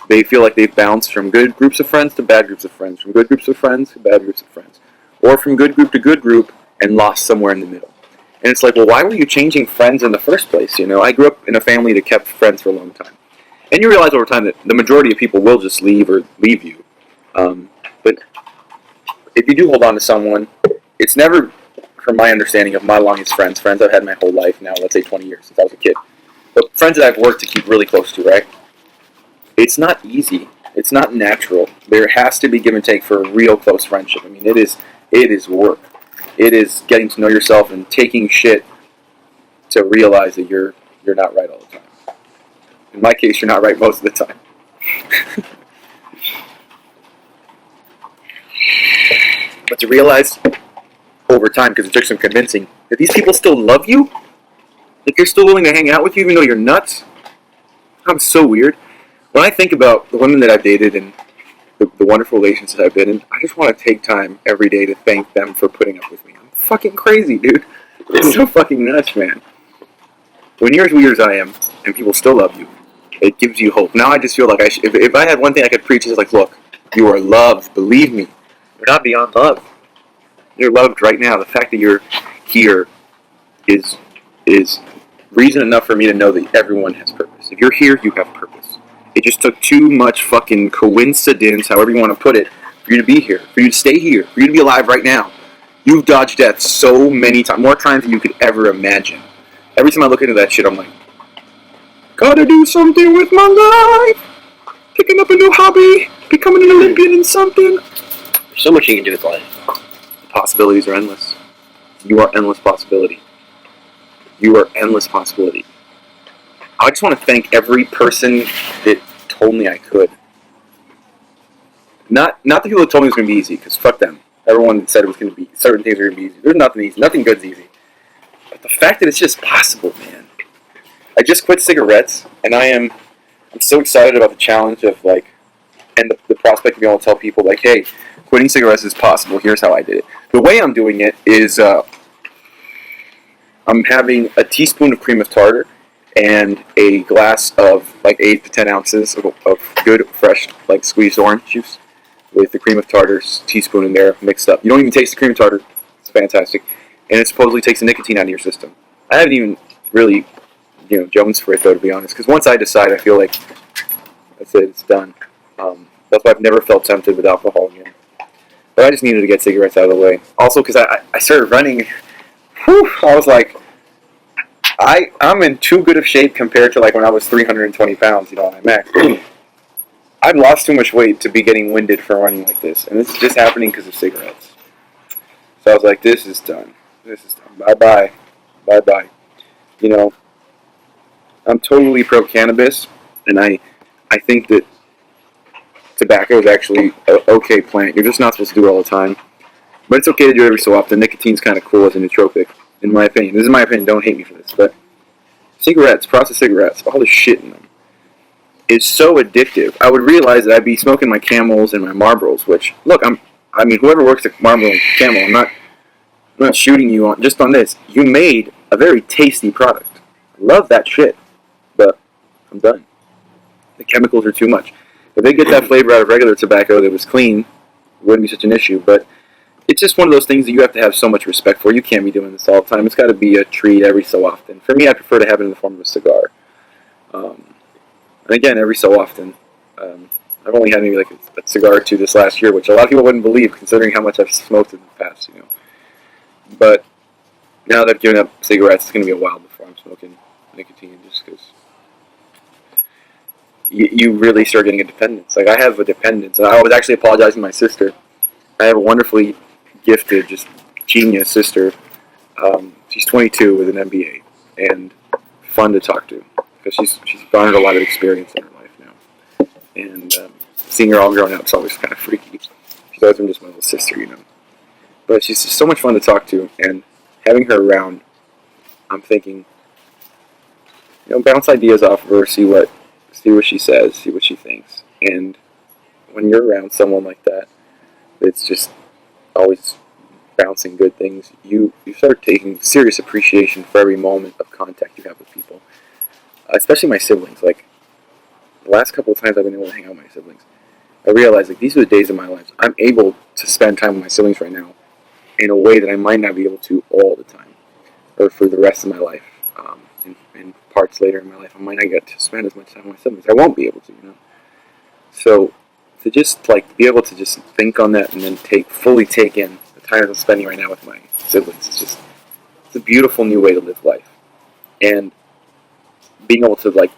they feel like they've bounced from good groups of friends to bad groups of friends, from good groups of friends to bad groups of friends, or from good group to good group and lost somewhere in the middle. And it's like, well, why were you changing friends in the first place? I grew up in a family that kept friends for a long time. And you realize over time that the majority of people will just leave or leave you. But if you do hold on to someone, it's never, from my understanding of my longest friends I've had my whole life now, let's say 20 years since I was a kid, but friends that I've worked to keep really close to, right? It's not easy. It's not natural. There has to be give and take for a real close friendship. I mean, it is work. It is getting to know yourself and taking shit to realize that you're not right all the time. In my case, you're not right most of the time. But to realize over time, because it took some convincing, that these people still love you, like they're still willing to hang out with you even though you're nuts. I'm so weird. When I think about the women that I've dated and the wonderful relationships I've been in, I just want to take time every day to thank them for putting up with me. I'm fucking crazy, dude. It's so fucking nuts, man. When you're as weird as I am, and people still love you, it gives you hope. Now I just feel like if I had one thing I could preach, it's like, look, you are loved. Believe me. You're not beyond love. You're loved right now. The fact that you're here is reason enough for me to know that everyone has purpose. If you're here, you have purpose. It just took too much fucking coincidence, however you want to put it, for you to be here, for you to stay here, for you to be alive right now. You've dodged death so many times, more times than you could ever imagine. Every time I look into that shit, I'm like, gotta do something with my life. Picking up a new hobby, becoming an Olympian in something. There's so much you can do with life. The possibilities are endless. You are endless possibility. You are endless possibility. I just want to thank every person that told me I could. Not the people that told me it was going to be easy, because fuck them. Everyone that said it was going to be, certain things are going to be easy. There's nothing easy. Nothing good's easy. But the fact that it's just possible, man. I just quit cigarettes, and I'm so excited about the challenge of, like, and the prospect of being able to tell people, like, hey, quitting cigarettes is possible. Here's how I did it. The way I'm doing it is I'm having a teaspoon of cream of tartar and a glass of like 8 to 10 ounces of good, fresh, like squeezed orange juice with the cream of tartar teaspoon in there mixed up. You don't even taste the cream of tartar. It's fantastic. And it supposedly takes the nicotine out of your system. I haven't even really, jones for it though, to be honest. Because once I decide, I feel like that's it. It's done. That's why I've never felt tempted with alcohol again. But I just needed to get cigarettes out of the way. Also, because I started running. Whew, I was like, I'm in too good of shape compared to like when I was 320 pounds, on max. I've lost too much weight to be getting winded for running like this. And this is just happening because of cigarettes. So I was like, this is done. This is done. Bye-bye. Bye-bye. I'm totally pro-cannabis. And I think that tobacco is actually an okay plant. You're just not supposed to do it all the time. But it's okay to do it every so often. Nicotine's kind of cool as a nootropic, in my opinion. This is my opinion. Don't hate me for this. But cigarettes, processed cigarettes, all the shit in them, is so addictive. I would realize that I'd be smoking my Camels and my Marlboros, which, look, whoever works at Marlboro and Camel, I'm not shooting you on just on this. You made a very tasty product. I love that shit. But I'm done. The chemicals are too much. If they get that flavor out of regular tobacco that was clean, it wouldn't be such an issue. But it's just one of those things that you have to have so much respect for. You can't be doing this all the time. It's got to be a treat every so often. For me, I prefer to have it in the form of a cigar. And again, every so often. I've only had maybe like a cigar or two this last year, which a lot of people wouldn't believe considering how much I've smoked in the past, But now that I've given up cigarettes, it's going to be a while before I'm smoking nicotine, just because you really start getting a dependence. Like, I have a dependence. And I was actually apologizing to my sister. I have a wonderfully gifted, just genius sister. She's 22 with an MBA and fun to talk to because she's garnered a lot of experience in her life now. And seeing her all grown up is always kind of freaky. She's always been just my little sister, But she's just so much fun to talk to, and having her around I'm thinking, bounce ideas off of her, see what she says, see what she thinks. And when you're around someone like that, it's just always bouncing good things. You start taking serious appreciation for every moment of contact you have with people, especially my siblings. Like the last couple of times I've been able to hang out with my siblings, I realized like these are the days of my life. I'm able to spend time with my siblings right now in a way that I might not be able to all the time, or for the rest of my life. In parts later in my life, I might not get to spend as much time with my siblings. I won't be able to. So to just like be able to just think on that and then fully take in the time I'm spending right now with my siblings, it's a beautiful new way to live life. And being able to like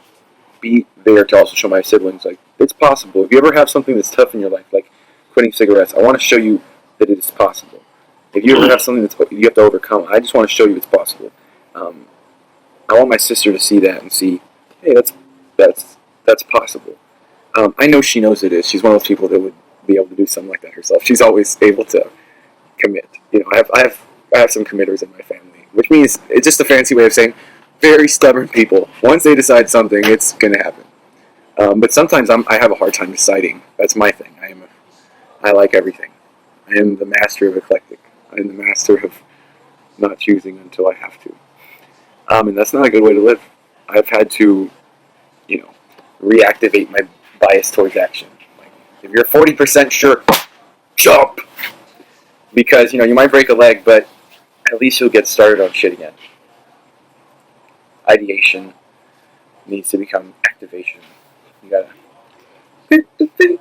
be there to also show my siblings like it's possible. If you ever have something that's tough in your life, like quitting cigarettes, I want to show you that it is possible. If you ever have something that you have to overcome, I just want to show you it's possible. I want my sister to see that and see, hey, that's possible. I know she knows it is. She's one of those people that would be able to do something like that herself. She's always able to commit. I have some committers in my family, which means it's just a fancy way of saying very stubborn people. Once they decide something, it's going to happen. But sometimes I have a hard time deciding. That's my thing. I like everything. I am the master of eclectic. I am the master of not choosing until I have to. And that's not a good way to live. I've had to, reactivate my bias towards action. Like, if you're 40% sure, jump! Because, you might break a leg, but at least you'll get started on shit again. Ideation needs to become activation. You gotta... They're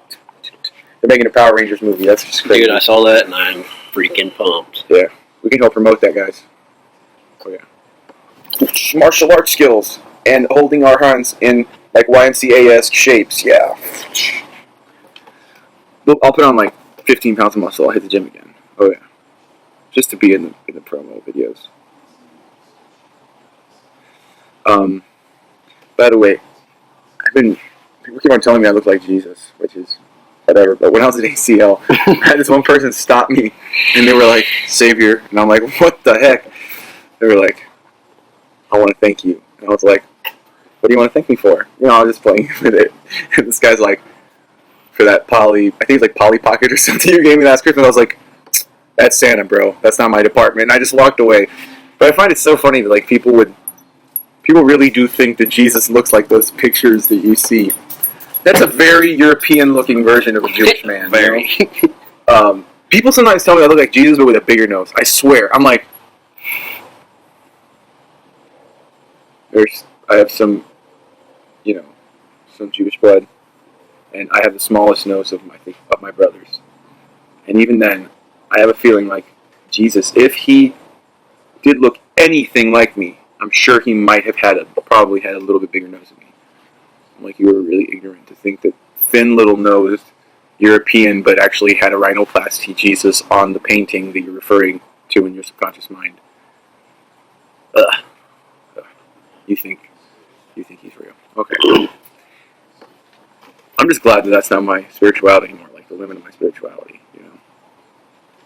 making a Power Rangers movie. That's just crazy. Dude, I saw that and I'm freaking pumped. Yeah. We can help promote that, guys. Oh, yeah. Martial arts skills and holding our hands in like YMCA-esque shapes. Yeah. I'll put on like 15 pounds of muscle. I'll hit the gym again. Oh yeah. Just to be in the promo videos. By the way, people keep on telling me I look like Jesus, which is whatever. But when I was at ACL, I had this one person stop me, and they were like, "Savior," and I'm like, "What the heck?" They were like, "I want to thank you," and I was like, "What do you want to thank me for?" I was just playing with it, and this guy's like, "For that I think it's like Polly Pocket or something you gave me last Christmas." I was like, "That's Santa, bro. That's not my department." And I just walked away. But I find it so funny that like people really do think that Jesus looks like those pictures that you see. That's a very European-looking version of a Jewish man. Very. People sometimes tell me I look like Jesus, but with a bigger nose. I swear. I'm like, I have some Jewish blood, and I have the smallest nose of my brothers. And even then, I have a feeling like Jesus, if he did look anything like me, I'm sure he might have probably had a little bit bigger nose than me. I'm like, you were really ignorant to think that thin little nosed European, but actually had a rhinoplasty Jesus on the painting that you're referring to in your subconscious mind. Ugh. You think he's real? Okay. I'm just glad that that's not my spirituality anymore. Like the limit of my spirituality,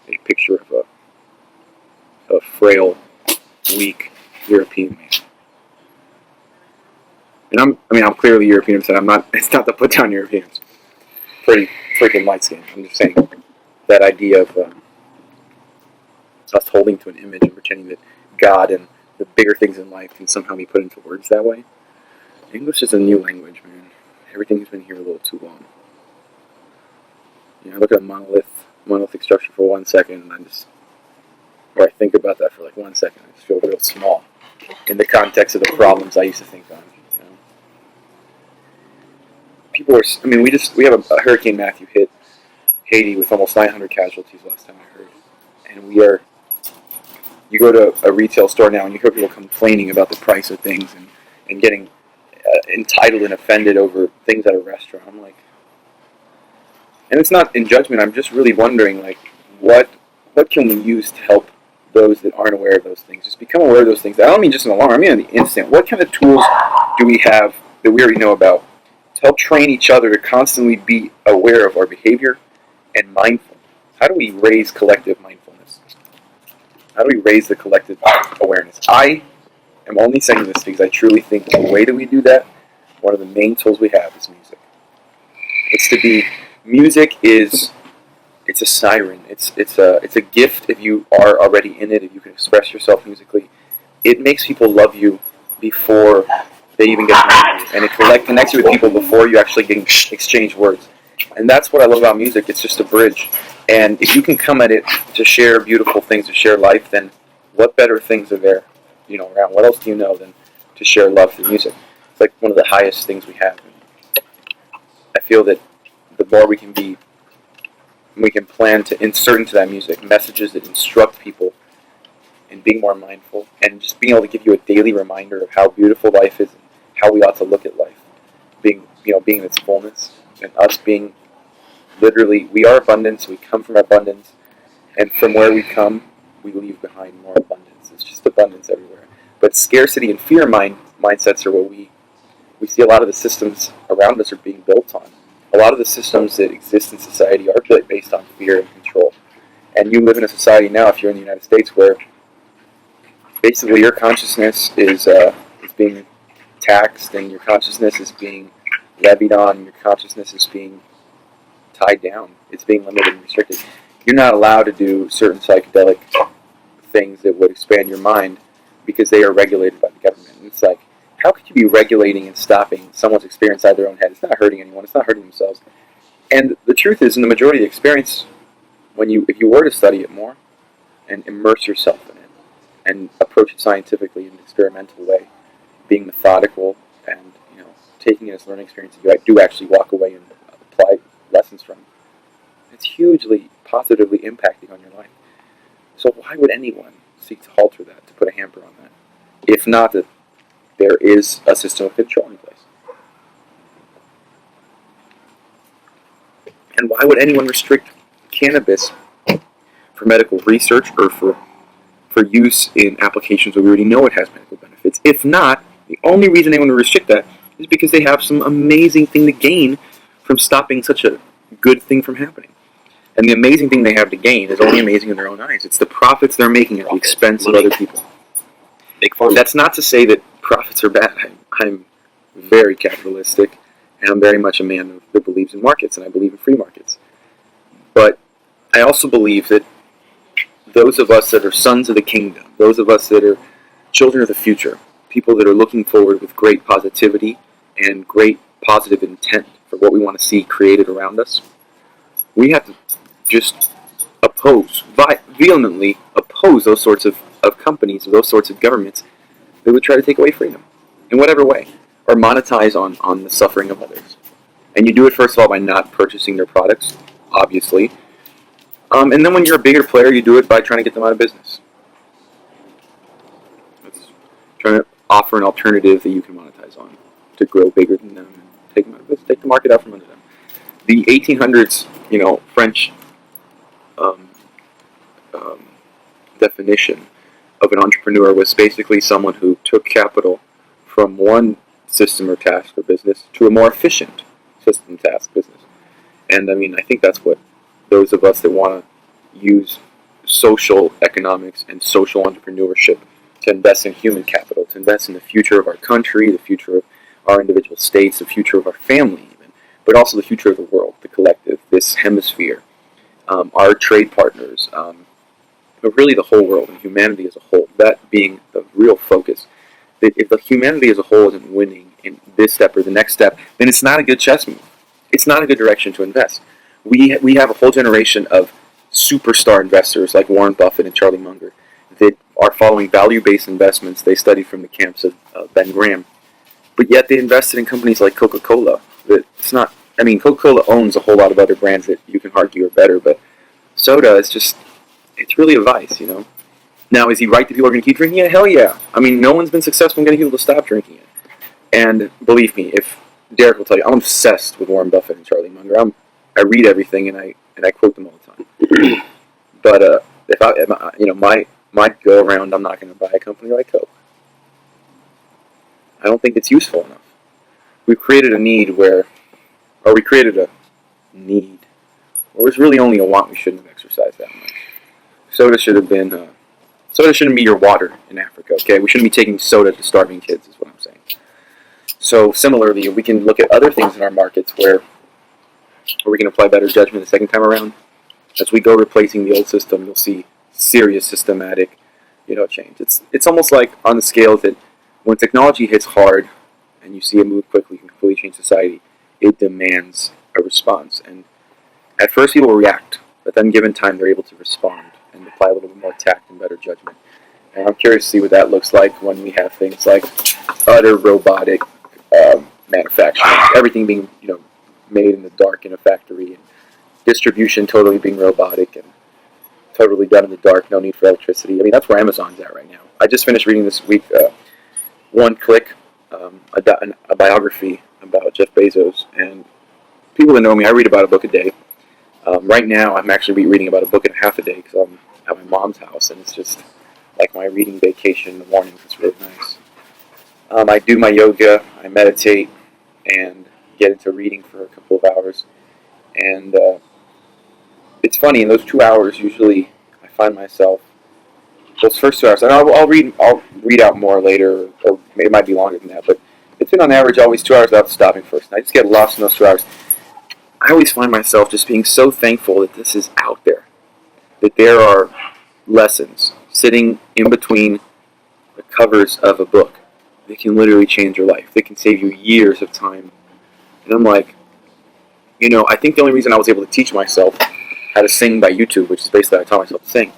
a picture of a frail, weak European man. And I'm clearly European. I'm not. It's not to put down Europeans. Pretty freaking light skinned. I'm just saying that idea of us holding to an image and pretending that God and the bigger things in life can somehow be put into words that way. English is a new language, man. Everything's been here a little too long. I look at a monolithic structure for 1 second, and I think about that for like 1 second, I just feel real small in the context of the problems I used to think on. People are. We have a Hurricane Matthew hit Haiti with almost 900 casualties last time I heard, and you go to a retail store now and you hear people complaining about the price of things and getting entitled and offended over things at a restaurant. I'm like, and it's not in judgment. I'm just really wondering, like, what can we use to help those that aren't aware of those things? Just become aware of those things. I don't mean just an alarm. I mean in the instant. What kind of tools do we have that we already know about to help train each other to constantly be aware of our behavior and mindful? How do we raise collective mindfulness? How do we raise the collective awareness? I I'm only saying this because I truly think the way that we do that, one of the main tools we have is music. Music is, it's a siren. It's a gift if you are already in it, if you can express yourself musically. It makes people love you before they even get to know you, and it connects you with people before you actually can exchange words. And that's what I love about music. It's just a bridge. And if you can come at it to share beautiful things, to share life, then what better things are there, around? What else do you know than to share love through music? It's like one of the highest things we have. And I feel that the more we can plan to insert into that music messages that instruct people in being more mindful, and just being able to give you a daily reminder of how beautiful life is and how we ought to look at life, being in its fullness, and us being literally, we are abundance, we come from abundance, and from where we come, we leave behind more abundance. It's just abundance everywhere. But scarcity and fear mindsets are what we see a lot of the systems around us are being built on. A lot of the systems that exist in society are based on fear and control. And you live in a society now, if you're in the United States, where basically your consciousness is being taxed, and your consciousness is being levied on, and your consciousness is being tied down. It's being limited and restricted. You're not allowed to do certain psychedelic things that would expand your mind because they are regulated by the government. And it's like, how could you be regulating and stopping someone's experience inside their own head? It's not hurting anyone. It's not hurting themselves. And the truth is, in the majority of the experience, if you were to study it more and immerse yourself in it and approach it scientifically in an experimental way, being methodical and taking it as a learning experience, you do actually walk away and apply lessons from, it's hugely positively impacting on your life. So why would anyone seek to alter that, to put a hamper on that, if not that there is a system of control in place? And why would anyone restrict cannabis for medical research or for use in applications where we already know it has medical benefits? If not, the only reason they want to restrict that is because they have some amazing thing to gain from stopping such a good thing from happening. And the amazing thing they have to gain is only amazing in their own eyes. It's the profits they're making at the expense of other people. Big pharma. That's not to say that profits are bad. I'm very capitalistic, and I'm very much a man that believes in markets, and I believe in free markets. But I also believe that those of us that are sons of the kingdom, those of us that are children of the future, people that are looking forward with great positivity and great positive intent for what we want to see created around us, we have to just vehemently oppose those sorts of companies, those sorts of governments that would try to take away freedom in whatever way, or monetize on the suffering of others. And you do it, first of all, by not purchasing their products, obviously. And then when you're a bigger player, you do it by trying to get them out of business. It's trying to offer an alternative that you can monetize on to grow bigger than them and take them out of business, take the market out from under them. The 1800s, French definition of an entrepreneur was basically someone who took capital from one system or task or business to a more efficient system, task, business. And I think that's what those of us that want to use social economics and social entrepreneurship to invest in human capital, to invest in the future of our country, the future of our individual states, the future of our family even, but also the future of the world, the collective, this hemisphere, our trade partners, but really the whole world and humanity as a whole, that being the real focus. That if the humanity as a whole isn't winning in this step or the next step, then it's not a good chess move. It's not a good direction to invest. We have a whole generation of superstar investors like Warren Buffett and Charlie Munger that are following value-based investments they studied from the camps of Ben Graham. But yet they invested in companies like Coca-Cola. Coca-Cola owns a whole lot of other brands that you can argue are better, but soda is just, it's really a vice, Now, is he right that people are going to keep drinking it? Hell yeah. No one's been successful in getting people to stop drinking it. And believe me, if Derek will tell you, I'm obsessed with Warren Buffett and Charlie Munger. I read everything and I quote them all the time. But my go around, I'm not going to buy a company like Coke. I don't think it's useful enough. We've created a need where it's really only a want. We shouldn't have exercised that much. Soda Soda shouldn't be your water in Africa, okay? We shouldn't be taking soda to starving kids, is what I'm saying. So similarly, we can look at other things in our markets where we can apply better judgment the second time around. As we go replacing the old system, you'll see serious systematic, change. It's almost like on the scale that when technology hits hard and you see it move quickly and completely change society, it demands a response. And at first people react, but then given time they're able to respond and apply a little bit more tact and better judgment. And I'm curious to see what that looks like when we have things like utter robotic manufacturing, everything being made in the dark in a factory, and distribution totally being robotic and totally done in the dark, no need for electricity. I mean, that's where Amazon's at right now. I just finished reading this week One Click, a biography about Jeff Bezos. And people that know me, I read about a book a day. Right now, I'm actually reading about a book and a half a day because I'm at my mom's house, and it's just like my reading vacation in the mornings. It's really nice. I do my yoga, I meditate, and get into reading for a couple of hours. And it's funny, in those 2 hours, usually I find myself, those first 2 hours, and I'll read out more later, or it might be longer than that, but it's been on average always 2 hours without stopping first. And I just get lost in those 2 hours. I always find myself just being so thankful that this is out there, that there are lessons sitting in between the covers of a book that can literally change your life, that can save you years of time. And I'm like, I think the only reason I was able to teach myself how to sing by YouTube, which is basically how I taught myself to sing,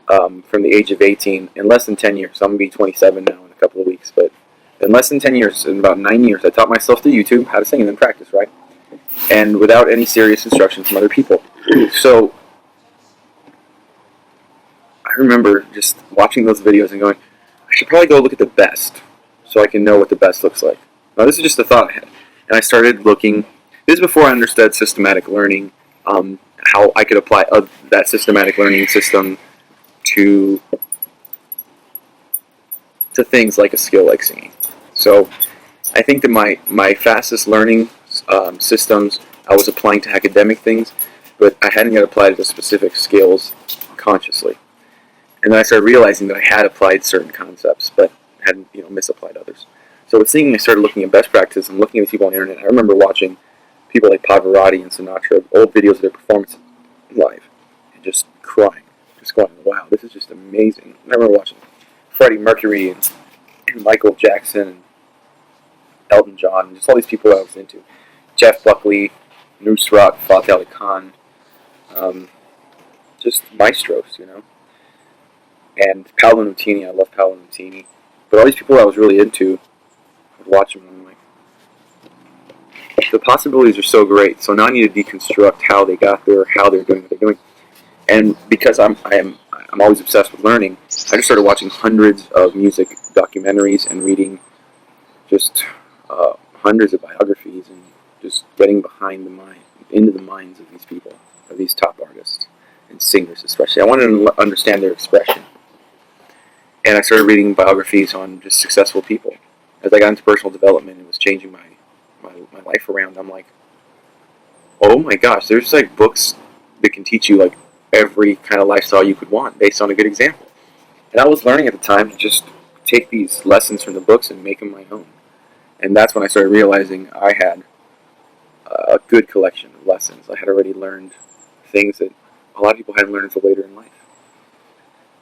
from the age of 18, in less than 10 years. So I'm going to be 27 now in a couple of weeks, but in less than 10 years, in about 9 years, I taught myself through YouTube how to sing and then practice, right? And without any serious instruction from other people. So I remember just watching those videos and going, I should probably go look at the best so I can know what the best looks like. Now, this is just a thought I had. And I started looking. This is before I understood systematic learning, how I could apply that systematic learning system to things like a skill like singing. So I think that my fastest learning systems I was applying to academic things, but I hadn't yet applied it to specific skills consciously. And then I started realizing that I had applied certain concepts, but hadn't misapplied others. So with singing, I started looking at best practice and looking at people on the internet. I remember watching people like Pavarotti and Sinatra, old videos of their performance live, and just crying, just going, wow, this is just amazing. And I remember watching Freddie Mercury and Michael Jackson and Elton John, and just all these people I was into. Jeff Buckley, Nusrat, Fateh Ali Khan, just maestros, And Paolo Nutini, I love Paolo Nutini. But all these people I was really into, I'd watch them and I'm like, the possibilities are so great. So now I need to deconstruct how they got there, how they're doing what they're doing. And because I'm always obsessed with learning, I just started watching hundreds of music documentaries and reading just hundreds of biographies and just getting into the minds of these people, of these top artists and singers especially. I wanted to understand their expression. And I started reading biographies on just successful people. As I got into personal development, it was changing my life around. I'm like, oh my gosh, there's like books that can teach you like every kind of lifestyle you could want based on a good example. And I was learning at the time to just take these lessons from the books and make them my own. And that's when I started realizing I had a good collection of lessons. I had already learned things that a lot of people hadn't learned until later in life.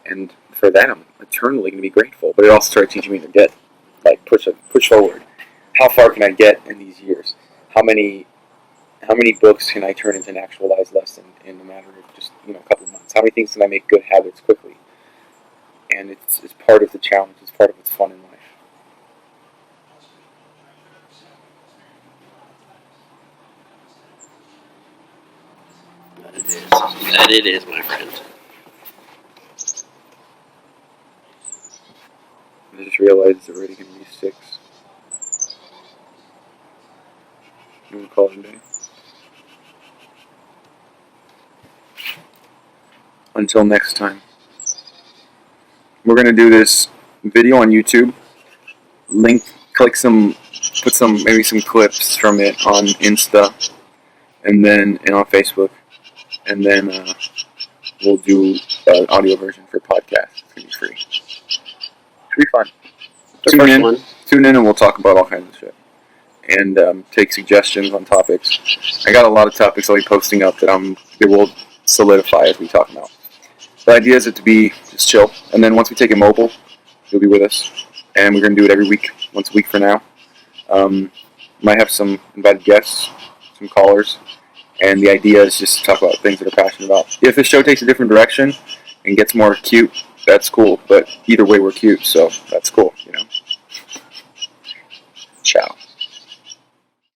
And for that, I'm eternally going to be grateful. But it also started teaching me to get, push forward. How far can I get in these years? How many books can I turn into an actualized lesson in a matter of just a couple of months? How many things can I make good habits quickly? And it's part of the challenge. It's part of what's fun in life. That it is, my friend. I just realized it's already going to be 6. I'm going to call it a day. Until next time. We're going to do this video on YouTube. Put some clips from it on Insta and on Facebook. And then we'll do an audio version for podcast. It's gonna be free. Should be fun. The Tune first in. one. Tune in, and we'll talk about all kinds of shit. And take suggestions on topics. I got a lot of topics I'll be posting up that will solidify as we talk about. The idea is it to be just chill, and then once we take it mobile, you'll be with us, and we're gonna do it every week, once a week for now. Might have some invited guests, some callers, and the idea is just to talk about things that are passionate about. If the show takes a different direction and gets more cute, that's cool. But either way, we're cute, so that's cool, Ciao.